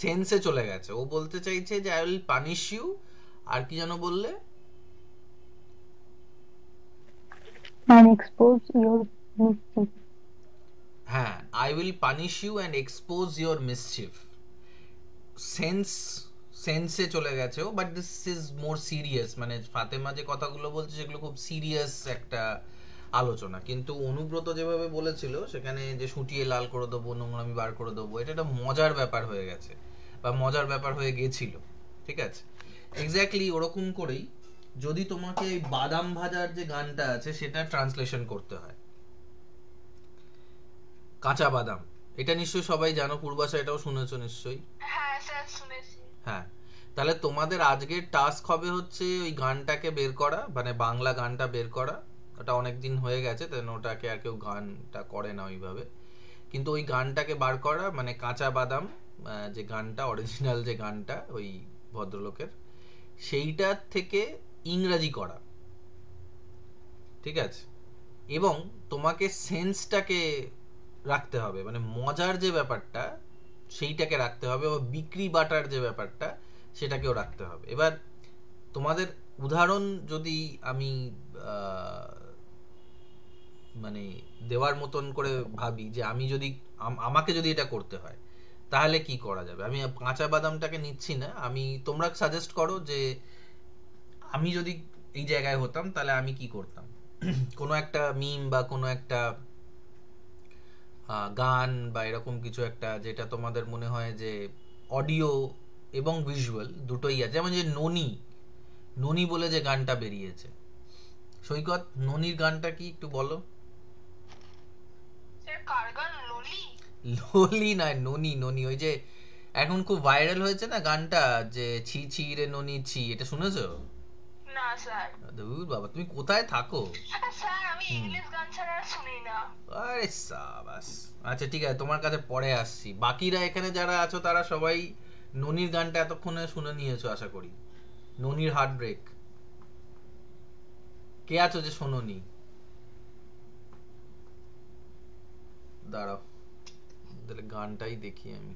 সেন্সে চলে গেছে। ও বলতে চাইছে যে আই উইল পানিশ ইউ, আর কি যেন বললে? And expose your mischief. হ্যাঁ, I will punish you and expose your mischief. সেন্সে চলে গেছে ও, but this is more serious. মানে ফাতেমা যে কথাগুলো বলছে সেগুলো খুব সিরিয়াস একটা আলোচনা, কিন্তু অনুব্রত যেভাবে বলেছিল সেখানে যে শুটিয়ে লাল করে দেবো, নোংরামি বার করে দেবো, এটা একটা মজার ব্যাপার হয়ে গেছে বা মজার ব্যাপার হয়ে গেছিল। ঠিক আছে, এক্স্যাক্টলি ওরকম করেই যদি তোমাকে এই বাদাম ভাজার যে গানটা আছে সেটা ট্রান্সলেশন করতে হয়, কাঁচা বাদাম, এটা নিশ্চয়ই সবাই জানো। পূর্বাশা এটাও শুনেছো নিশ্চয়ই। হ্যাঁ স্যার শুনেছি। হ্যাঁ, তাহলে তোমাদের আজকের টাস্ক হবে হচ্ছে ওই গানটাকে বের করা, মানে বাংলা গানটা বের করা। ওটা অনেক দিন হয়ে গেছে, তাই ওটাকে আর কেউ গানটা করে না ওইভাবে, কিন্তু ওই গানটাকে বার করা, মানে কাঁচা বাদাম যে গানটা, অরিজিনাল যে গানটা ওই ভদ্রলোকের, সেইটার থেকে ইংরাজি করা। ঠিক আছে, এবং তোমাকে সেন্সটাকে রাখতে হবে, মানে মজার যে ব্যাপারটা সেইটাকে রাখতে হবে, বা বিক্রি বাটার যে ব্যাপারটা সেটাকেও রাখতে হবে। এবার তোমাদের উদাহরণ যদি আমি মানে দেওয়ার মতন করে ভাবি যে আমি যদি আমাকে যদি এটা করতে হয় তাহলে কি করা যাবে, আমি কাঁচা বাদামটাকে নিচ্ছি না, আমি তোমরা সাজেস্ট করো যে আমি যদি এই জায়গায় হতাম তাহলে আমি কি করতাম। কোনো একটা মিম বা কোনো একটা গান বা এরকম কিছু একটা যেটা তোমাদের মনে হয় যে অডিও এবং ভিজুয়াল দুটোই আছে, যেমন যে ননি ননি বলে যে গানটা বেরিয়েছে, সৈকত ননির গানটা কি একটু বলো। স্যার কার গান? ললি? ললি নয়, ননি ননি, ওই যে এখন খুব ভাইরাল হয়েছে না গানটা, যে ছি ছি রে ননি ছি, এটা শুনেছো? না স্যার। ধুর বাবা, তুমি কোথায় থাকো? স্যার আমি ইংলিশ গান ছাড়া আর শুনি না। আরে সাবাস, আচ্ছা ঠিক আছে, তোমার কাছে পরে আসছি। বাকিরা এখানে যারা আছো তারা সবাই ননির গানটা এতক্ষণে শুনে নিয়েছো আশা করি, ননির হার্ট ব্রেক। কে আছো যে শোনোনি? দাঁড়াও তাহলে গানটাই দেখি আমি।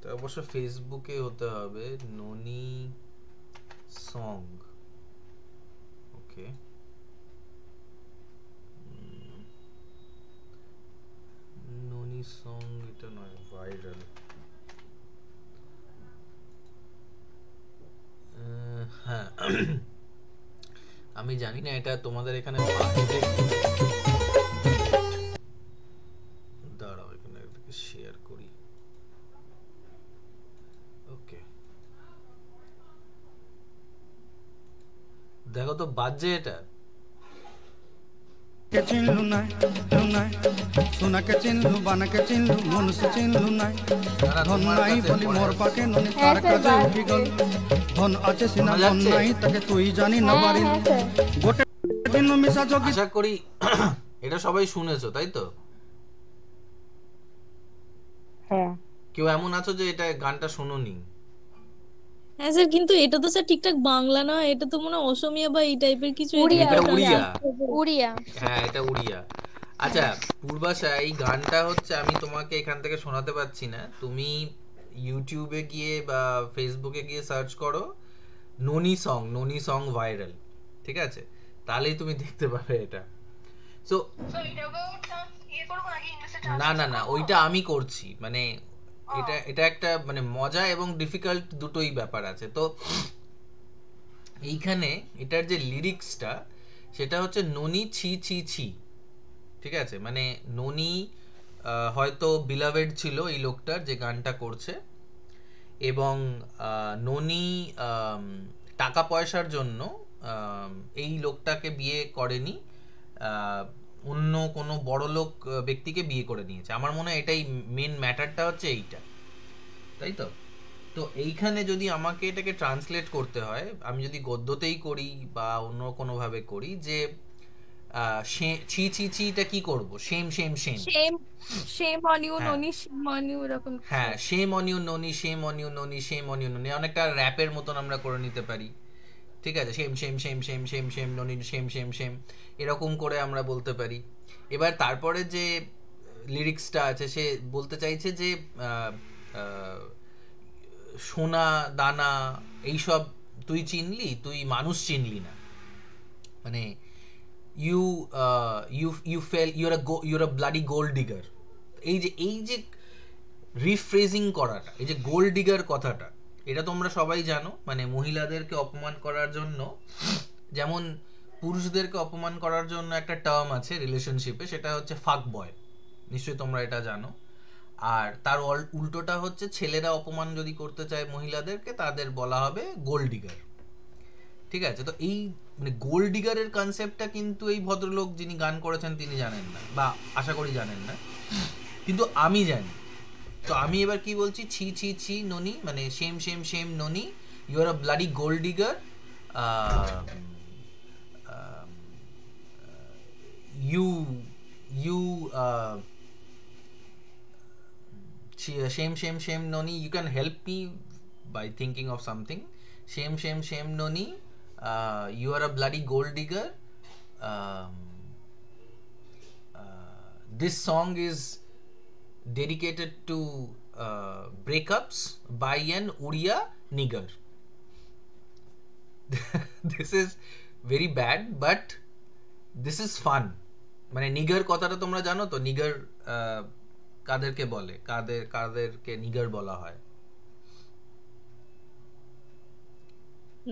তো অবশ্য ফেসবুকে হতে হবে ননি সং। ওকে, ননি সং এটা নয়, ভাইরাল। হ্যাঁ আমি জানি না এটা তোমাদের এখানে বাজবে। দাঁড়াও এখানে শেয়ার করি। ওকে, দেখো তো বাজছে এটা। के चिन्हलू ना लुनाय सोना के चिन्हलू बाना के चिन्हलू मन से चिन्हलू ना धन नाई बलि मोर पाके ननी तार काजे उठी गल धन आछे सिना मन नाई ताके तुई जानी ना पारी गोटे दिन मिसा जोगी। আশা করি এটা সবাই শুনেছো তাই তো? হ্যাঁ। কেউ এমন আছো যে এটা গানটা শোনোনি? হ্যাঁ স্যার, কিন্তু এটা তো স্যার ঠিকঠাক বাংলা না, এটা তো মনে হয় অসমিয়া বা এই টাইপের কিছু। উড়িয়া, এটা উড়িয়া। উড়িয়া। হ্যাঁ এটা উড়িয়া। আচ্ছা পূর্বাশা, এই গানটা হচ্ছে আমি তোমাকে এখান থেকে শোনাতে পারছি না, তুমি ইউটিউবে গিয়ে বা ফেসবুকে গিয়ে সার্চ করো ননি সং ভাইরাল, ঠিক আছে? তাহলেই তুমি দেখতে পাবে এটা। সো স্যার এটাকেও ইয়ে করবো নাকি ইংলিশে? না না না, ওইটা আমি করছি, মানে এটা এটা একটা মানে মজা এবং ডিফিকাল্ট দুটোই ব্যাপার আছে। তো এইখানে এটার যে লিরিক্সটা সেটা হচ্ছে ননি ছি ছি ছি, ঠিক আছে? মানে ননি হয়তো বিলাভেড ছিল এই লোকটার যে গানটা করছে, এবং ননি টাকা পয়সার জন্য এই লোকটাকে বিয়ে করেনি, অন্য কোনো বড়লোক ব্যক্তিকে বিয়ে করে নিয়েছে। আমার মনে হয় এটাই মেন ম্যাটারটা হচ্ছে এইটা, তাই তো? তো এইখানে যদি আমাকে এটাকে ট্রান্সলেট করতে হয়, আমি যদি গদ্যতেই করি বা অন্য কোনোভাবে করি, যে ছি ছি ছিটা কি করব? Shame shame shame shame shame on you হ্যাঁ ননি, সেম অন ইউ, এরকম কিছু হ্যাঁ, একটা। Shame on you Noni, shame on you Noni, shame on you Noni, অনেকটা র্যাপের মতন আমরা করে নিতে পারি, ঠিক আছে? Same shame shame shame shame shame ননি সেম সেম সেম, এরকম করে আমরা বলতে পারি। এবার তারপরে যে লিরিক্সটা আছে সে বলতে চাইছে যে সোনা দানা এইসব তুই চিনলি, তুই মানুষ চিনলি না, মানে you you you fell your a bloody gold digger. এই যে রিফ্রেজিং করাটা, এই যে গোল্ড ডিগার কথাটা, এটা তোমরা সবাই জানো, মানে মহিলাদেরকে অপমান করার জন্য, যেমন পুরুষদেরকে অপমান করার জন্য একটা টার্ম আছে রিলেশনশিপে, সেটা হচ্ছে ফাক বয়, নিশ্চয়ই তোমরা এটা জানো। আর তার উল্টোটা হচ্ছে ছেলেরা অপমান যদি করতে চায় মহিলাদেরকে, তাদের বলা হবে গোল্ড ডিগার, ঠিক আছে? তো এই মানে গোল্ড ডিগারের কনসেপ্টটা কিন্তু এই ভদ্রলোক যিনি গান করেছেন তিনি জানেন না, বা আশা করি জানেন না, কিন্তু আমি জানি। তো আমি এবার কি বলছি, ছি ছি ছি ননি, মানে shame shame shame Noni, you are a bloody gold digger, you you shame shame shame noni, you can help me by thinking of something. Shame shame shame noni, you are a bloody gold digger. um, this song is dedicated to breakups by an Uriya nigger. This is very bad, but this is fun. মানে নিগার কথাটা তোমরা জানো তো? নিগার কাদেরকে বলে, কাদেরকে নিগার বলা হয়?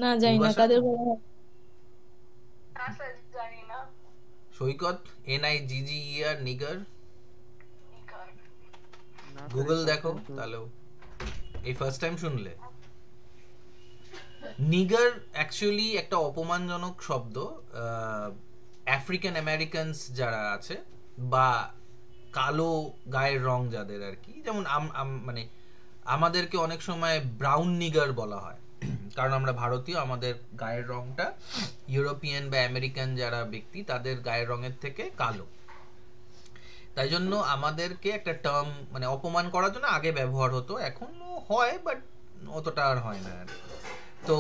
না জানি না কাদের বলা হয়। না স্যার জানি না। সৈকত, NIGGER নিগার নিগার। না স্যার, গুগল এই দেখো first time তাহলে। এই ফার্স্ট টাইম শুনলে? নিগার অ্যাকচুয়ালি একটা অপমানজনক শব্দ আফ্রিকান আমেরিকানস যারা আছে বা কালো গায়ের রং যাদের আর কি, যেমন মানে আমাদেরকে অনেক সময় ব্রাউন নিগার বলা হয়, কারণ আমরা ভারতীয়, আমাদের গায়ের রংটা ইউরোপিয়ান বা আমেরিকান যারা ব্যক্তি তাদের গায়ের রঙের থেকে কালো, তাই জন্য আমাদেরকে একটা টার্ম মানে অপমান করার জন্য আগে ব্যবহার হতো, এখনো হয় বাট অতটা আর হয় না আর। তো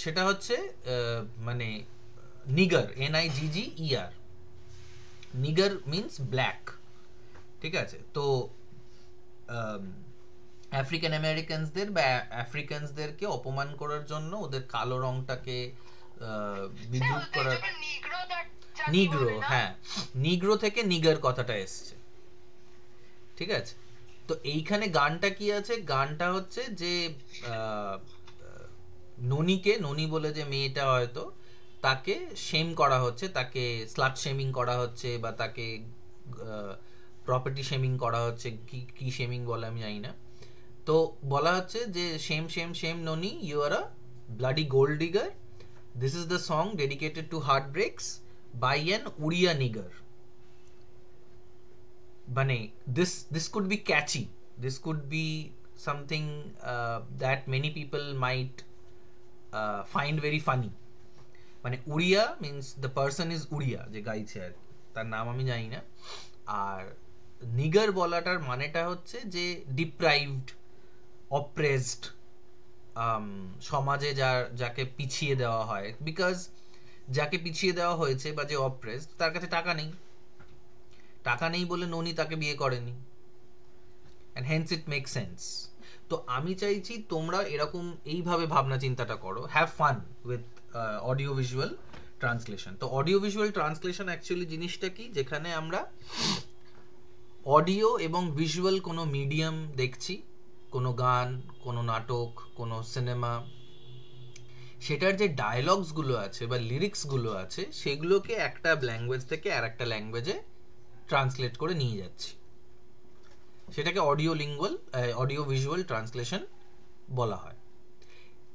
সেটা হচ্ছে মানে Nigar, NIGGER, Nigar means black, ঠিক আছে? তো আফ্রিকান আমেরিকানসদের বা আফ্রিকানসদেরকে অপমান করার জন্য ওদের কালো রংটাকে বিদ্রুপ করার, নিগ্রো, হ্যাঁ, নিগ্রো থেকে নিগার কথাটা এসছে, ঠিক আছে? তো এইখানে গানটা কি আছে? গানটা হচ্ছে যে ননি বলে যে মেয়েটা হয়তো তাকে শেম করা হচ্ছে, তাকে স্লাট শেমিং করা হচ্ছে বা তাকে প্রপার্টি শেমিং করা হচ্ছে, কি শেমিং বলে আমি জানি না। তো বলা হচ্ছে যে shame shame shame Noni, you are a bloody gold digger, this is the song dedicated to heartbreaks by an Odia nigger. মানে this could be catchy, this could be something that many people might find very funny. মানে উড়িয়া means the person is উড়িয়া, যে গাইছে আর তার নাম আমি জানি না। আর নিগার বলাটার মানেটা হচ্ছে যে ডিপ্রাইভড, অপ্রেসড, সমাজে যাকে পিছিয়ে দেওয়া হয়, বিকজ যাকে পিছিয়ে দেওয়া হয়েছে বা যে অপ্রেসড তার কাছে টাকা নেই বলে ননি তাকে বিয়ে করেনি, and hence it makes sense. তো আমি চাইছি তোমরা এরকম এইভাবে ভাবনা চিন্তাটা করো, have fun with audio visual translation. তো অডিও ভিজুয়াল ট্রান্সলেশন অ্যাকচুয়ালি জিনিসটা কি? যেখানে আমরা অডিও এবং ভিজুয়াল কোনো মিডিয়াম দেখছি, কোনো গান, কোনো নাটক, কোনো সিনেমা, সেটার যে ডায়লগসগুলো আছে বা লিরিক্সগুলো আছে সেগুলোকে একটা ল্যাঙ্গুয়েজ থেকে আর একটা ল্যাঙ্গুয়েজে ট্রান্সলেট করে নিয়ে যাচ্ছি, সেটাকে অডিও ভিজুয়াল ট্রান্সলেশন বলা হয়।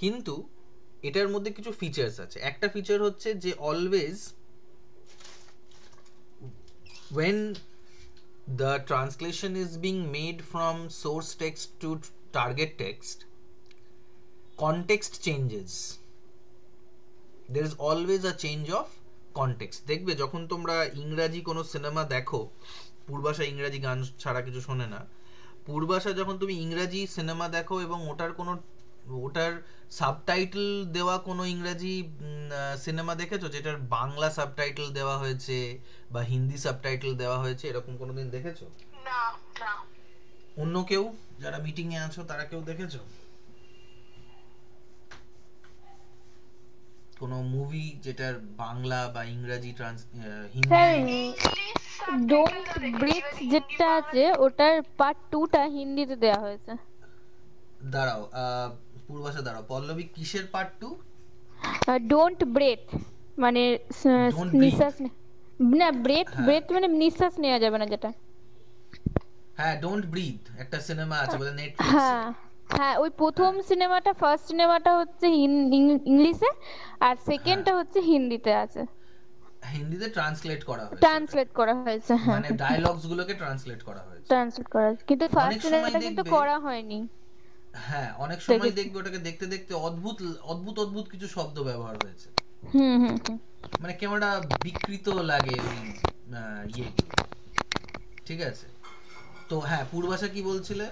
কিন্তু এটার মধ্যে কিছু ফিচার্স আছে। একটা ফিচার হচ্ছে যে always when the translation is being made from source text to target text, context changes, there is always a change of context. দেখবে যখন তোমরা ইংরাজি কোনো সিনেমা দেখো, পূর্বাশা ইংরাজি গান ছাড়া কিছু শোনে না, পূর্বাশা যখন তুমি ইংরাজি সিনেমা দেখো এবং ওটার সাবটাইটেল দেওয়া কোনো ইংরাজি সিনেমা দেখেছো যেটার বাংলা সাবটাইটেল দেওয়া হয়েছে বা হিন্দি সাবটাইটেল দেওয়া হয়েছে, এরকম কোনোদিন দেখেছো? না না। অন্য কেউ যারা মিটিং এ আছো তারা কেউ দেখেছো কোনো মুভি যেটার বাংলা বা ইংরাজি হিন্দি? ডোন্ট ব্রিথ যেটা আছে ওটার পার্ট 2টা হিন্দিতে দেয়া হয়েছে। দাঁড়াও পূর্বাশা দাঁড়াও, পল্লবী কিসের পার্ট 2? ডোন্ট ব্রেথ মানে নিঃশ্বাস না, ব্রেথ মানে নিঃশ্বাস নেওয়া যাবে না যেটা। হ্যাঁ, ডোন্ট ব্রিথ একটা সিনেমা আছে বলে নেটফ্লিক্সে। হ্যাঁ হ্যাঁ, ওই প্রথম সিনেমাটা, ফার্স্ট সিনেমাটা হচ্ছে ইংলিশে আর সেকেন্ডটা হচ্ছে হিন্দিতে আছে, হিন্দিতে ট্রান্সলেট করা হয়েছে। হ্যাঁ, মানে ডায়লগস গুলোকে ট্রান্সলেট করা হয়েছে, কিন্তু ফার্স্ট সিনেমাটা কিন্তু করা হয়নি। হ্যাঁ, অনেক সময় দেখবে ওটাকে দেখতে দেখতে অদ্ভুত কিছু শব্দ ব্যবহার হয়েছে, মানে কেমনটা বিকৃত লাগে ওই ইয়েগুলো, ঠিক আছে? তো হ্যাঁ, পূর্বাশা কি বলছিলে?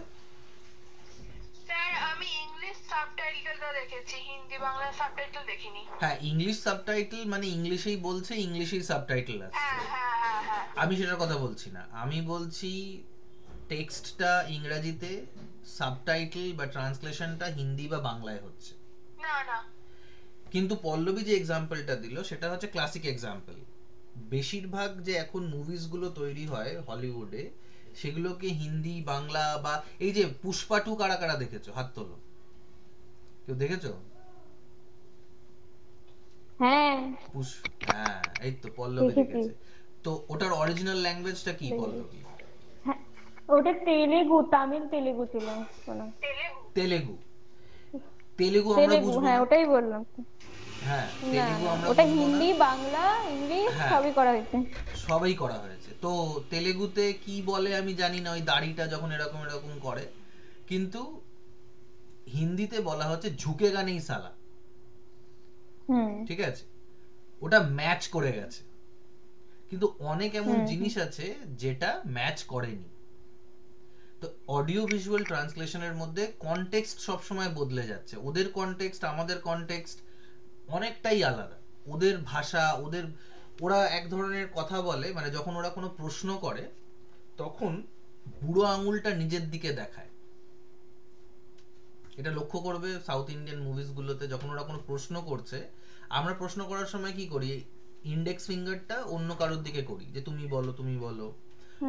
স্যার আমি ইংলিশ সাবটাইটেলটা দেখেছি, হিন্দি বাংলা সাবটাইটেল দেখিনি। হ্যাঁ, ইংলিশ সাবটাইটেল মানে ইংলিশেই বলছে, ইংলিশেই সাবটাইটেল আছে। হ্যাঁ হ্যাঁ হ্যাঁ হ্যাঁ। আমি সেটার কথা বলছি না, আমি বলছি টেক্সটটা ইংরেজিতে, সাবটাইটেল বা ট্রান্সলেশনটা হিন্দি বা বাংলায় হচ্ছে। না না, কিন্তু পল্লবী যে এক্সাম্পলটা দিল সেটা হচ্ছে ক্লাসিক এক্সাম্পল। বেশিরভাগ যে এখন মুভিজ গুলো তৈরি হয় হলিউডে, সেগুলোকে হিন্দি, বাংলা বা এই যে পুষ্পা 2 কারা কারা দেখেছো? হাত তোলো। কেউ দেখেছো? হ্যাঁ হ্যাঁ, এই তো পল্লবী দেখেছি। দেখেছে। তো ওটার অরিজিনাল ল্যাঙ্গুয়েজটা কি পল্লবী? হ্যাঁ, ওটা তেলেগু, তামিল তেলেগু ছিল শোনা। তেলেগু। তেলেগু আমরা তেলেগু, বুঝবো হ্যাঁ না। ওটাই বললাম। হ্যাঁ, না তেলেগু না, আমরা ওটা বুঝবো না। হিন্দি, বাংলা, ইংলিশ হ্যাঁ। সবই করা হয়েছে। সবাই করা হয়েছে। তো তেলেগুতে কি বলে আমি জানি না, ওই দাড়িটা যখন এরকম এরকম করে। কিন্তু হিন্দিতে বলা হচ্ছে ঝুঁকেগা নেই সালা। ঠিক আছে, ওটা ম্যাচ করে গেছে। কিন্তু অনেক এমন জিনিস আছে যেটা ম্যাচ করেনি। তো অডিও ভিজুয়াল ট্রান্সলেশনের মধ্যে কনটেক্সট সবসময় বদলে যাচ্ছে। ওদের কনটেক্সট আমাদের কনটেক্সট অনেকটাই আলাদা। ওদের ভাষা, ওরা এক ধরনের কথা বলে, মানে যখন ওরা কোনো প্রশ্ন করে তখন বুড়ো আঙুলটা নিজের দিকে দেখায়। এটা লক্ষ্য করবে সাউথ ইন্ডিয়ান মুভিজ গুলোতে, যখন ওরা কোনো প্রশ্ন করছে, আমরা প্রশ্ন করার সময় কি করি, ইন্ডেক্স ফিঙ্গারটা অন্য কারোর দিকে করি, যে তুমি বলো তুমি বলো,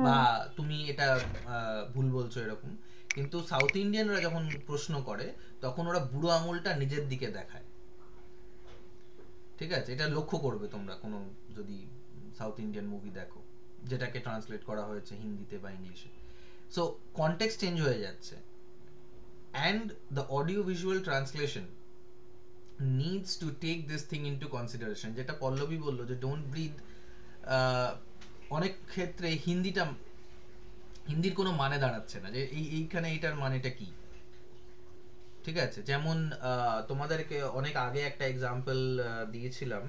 বা তুমি এটা ভুল বলছো এরকম। কিন্তু সাউথ ইন্ডিয়ানরা যখন প্রশ্ন করে তখন ওরা বুড়ো আঙুলটা নিজের দিকে দেখায়। ঠিক আছে, এটা লক্ষ্য করবে তোমরা কোনো যদি সাউথ ইন্ডিয়ান মুভি দেখো যেটাকে ট্রান্সলেট করা হয়েছে হিন্দিতে বা ইংলিশে। সো কনটেক্সট চেঞ্জ হয়ে যাচ্ছে। And the audio visual translation needs to take this thing into consideration. যেটা পল্লবী বললো যে don't breathe, অনেক ক্ষেত্রে হিন্দির কোনো মানে দাঁড়াচ্ছে না, যে এইখানে এটার মানেটা কি। ঠিক আছে, যেমন তোমাদেরকে অনেক আগে একটা এক্সাম্পল দিয়েছিলাম,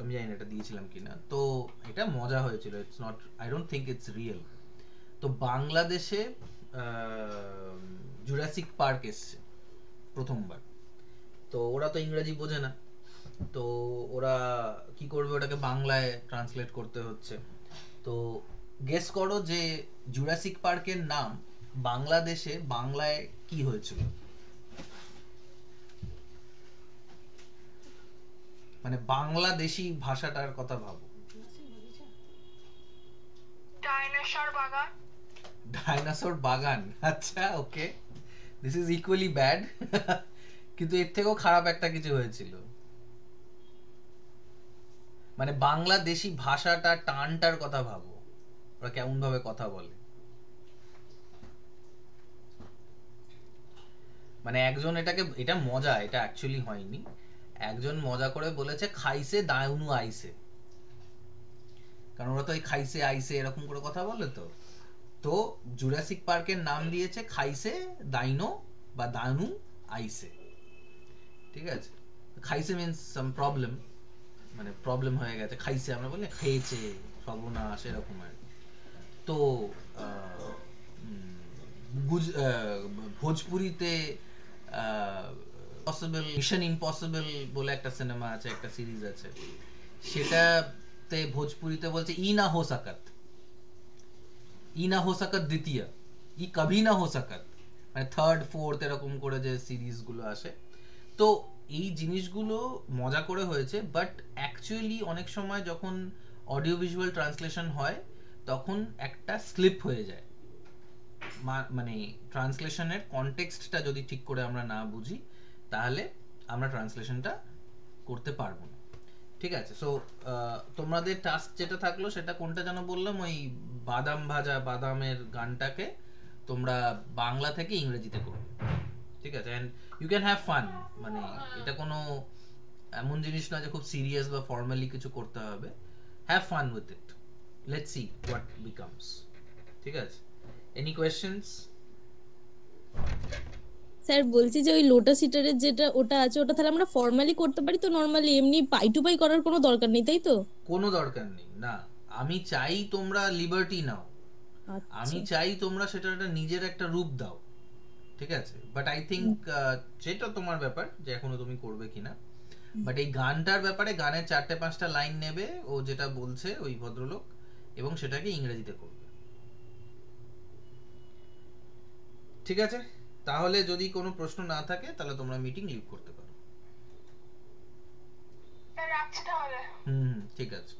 আমি জানি না এটা দিয়েছিলাম কিনা, তো এটা মজা হয়েছিল। It's not, I don't think it's real. তো বাংলাদেশে জুরাসিক পার্ক এসছে প্রথমবার। তো ওরা তো ইংরেজি বোঝে না, তো ওরা কি করবে, ওটাকে বাংলায় ট্রান্সলেট করতে হচ্ছে। তো গেস করো যে জুরাসিক পার্কের নাম বাংলাদেশে বাংলায় কি হয়েছিল? মানে বাংলাদেশি ভাষাটার কথা ভাবো। ডাইনোসর বাগান। ডাইনোসর বাগান, আচ্ছা ওকে, দিস ইজ ইকুয়ালি ব্যাড। কিন্তু এর থেকেও খারাপ একটা কিছু হয়েছিল। মানে বাংলাদেশি ভাষাটা, টানটার কথা ভাবো, ওরা কেমন ভাবে কথা বলে। মানে একজন এটা মজা, এটা অ্যাকচুয়ালি হয়নি, একজন মজা করে বলেছে খাইছে দাউনু আইছে, কারণ ওরা তো এই খাইছে আইছে এরকম করে কথা বলে। তো জুরাসিক পার্কের নাম দিয়েছে খাইছে দাইনো বা দানু আইছে। ঠিক আছে, খাইছে মিন্স সাম প্রবলেম, মানে প্রবলেম হয়ে গেছে। খাইছে আমরা বলি খেয়েছে, সর্বনাশ এরকম আর। তো ভোজপুরিতে পসিবল, মিশন ইম্পসিবল বলে একটা সিনেমা আছে, একটা সিরিজ আছে, সেটাতে ভোজপুরিতে বলছে ই না হো সাকাত, ই না হো সাকাত দ্বিতীয়, ই কভি না হো সাকাত, মানে থার্ড ফোর্থ এরকম করে যে সিরিজ গুলো আসে। তো এই জিনিসগুলো মজা করে হয়েছে, বাট অ্যাকচুয়ালি অনেক সময় যখন অডিও ভিজুয়াল ট্রান্সলেশন হয় তখন একটা স্লিপ হয়ে যায়। মানে ট্রান্সলেশনের কনটেক্সটটা যদি ঠিক করে আমরা না বুঝি তাহলে আমরা ট্রান্সলেশনটা করতে পারবো না। ঠিক আছে, সো তোমাদের টাস্ক যেটা থাকলো সেটা কোনটা যেন বললাম, ওই বাদাম ভাজা বাদামের গানটাকে তোমরা বাংলা থেকে ইংরেজিতে করবে। ঠিক আছে, and you can have fun. মানে এটা কোনো এমন জিনিস না যে খুব সিরিয়াস বা ফর্মালি কিছু করতে হবে। Have fun with it, let's see what becomes. ঠিক আছে, এনি কোয়েশ্চেনস? স্যার বলছি যে ওই লোটাস হিটারের যেটা ওটা আছে, ওটা তাহলে আমরা ফর্মালি করতে পারি তো? নরমালি এমনি পাই টু পাই করার কোনো দরকার নেই, তাই তো? কোনো দরকার নেই না, আমি চাই তোমরা লিবার্টি নাও, আমি চাই তোমরা সেটা একটা নিজের একটা রূপ দাও। ঠিক আছে, বাট আই থিঙ্ক সেটা তোমার ব্যাপার যে এখনো তুমি করবে কিনা। বাট এই গানটার ব্যাপারে গানের 4-5টা লাইন নেবে ও যেটা বলছে ওই ভদ্রলোক, এবং সেটাকে ইংরেজিতে করবে। ঠিক আছে, তাহলে যদি কোনো প্রশ্ন না থাকে তাহলে তোমরা মিটিং লিভ করতে পারো। রাখছি তাহলে। ঠিক আছে।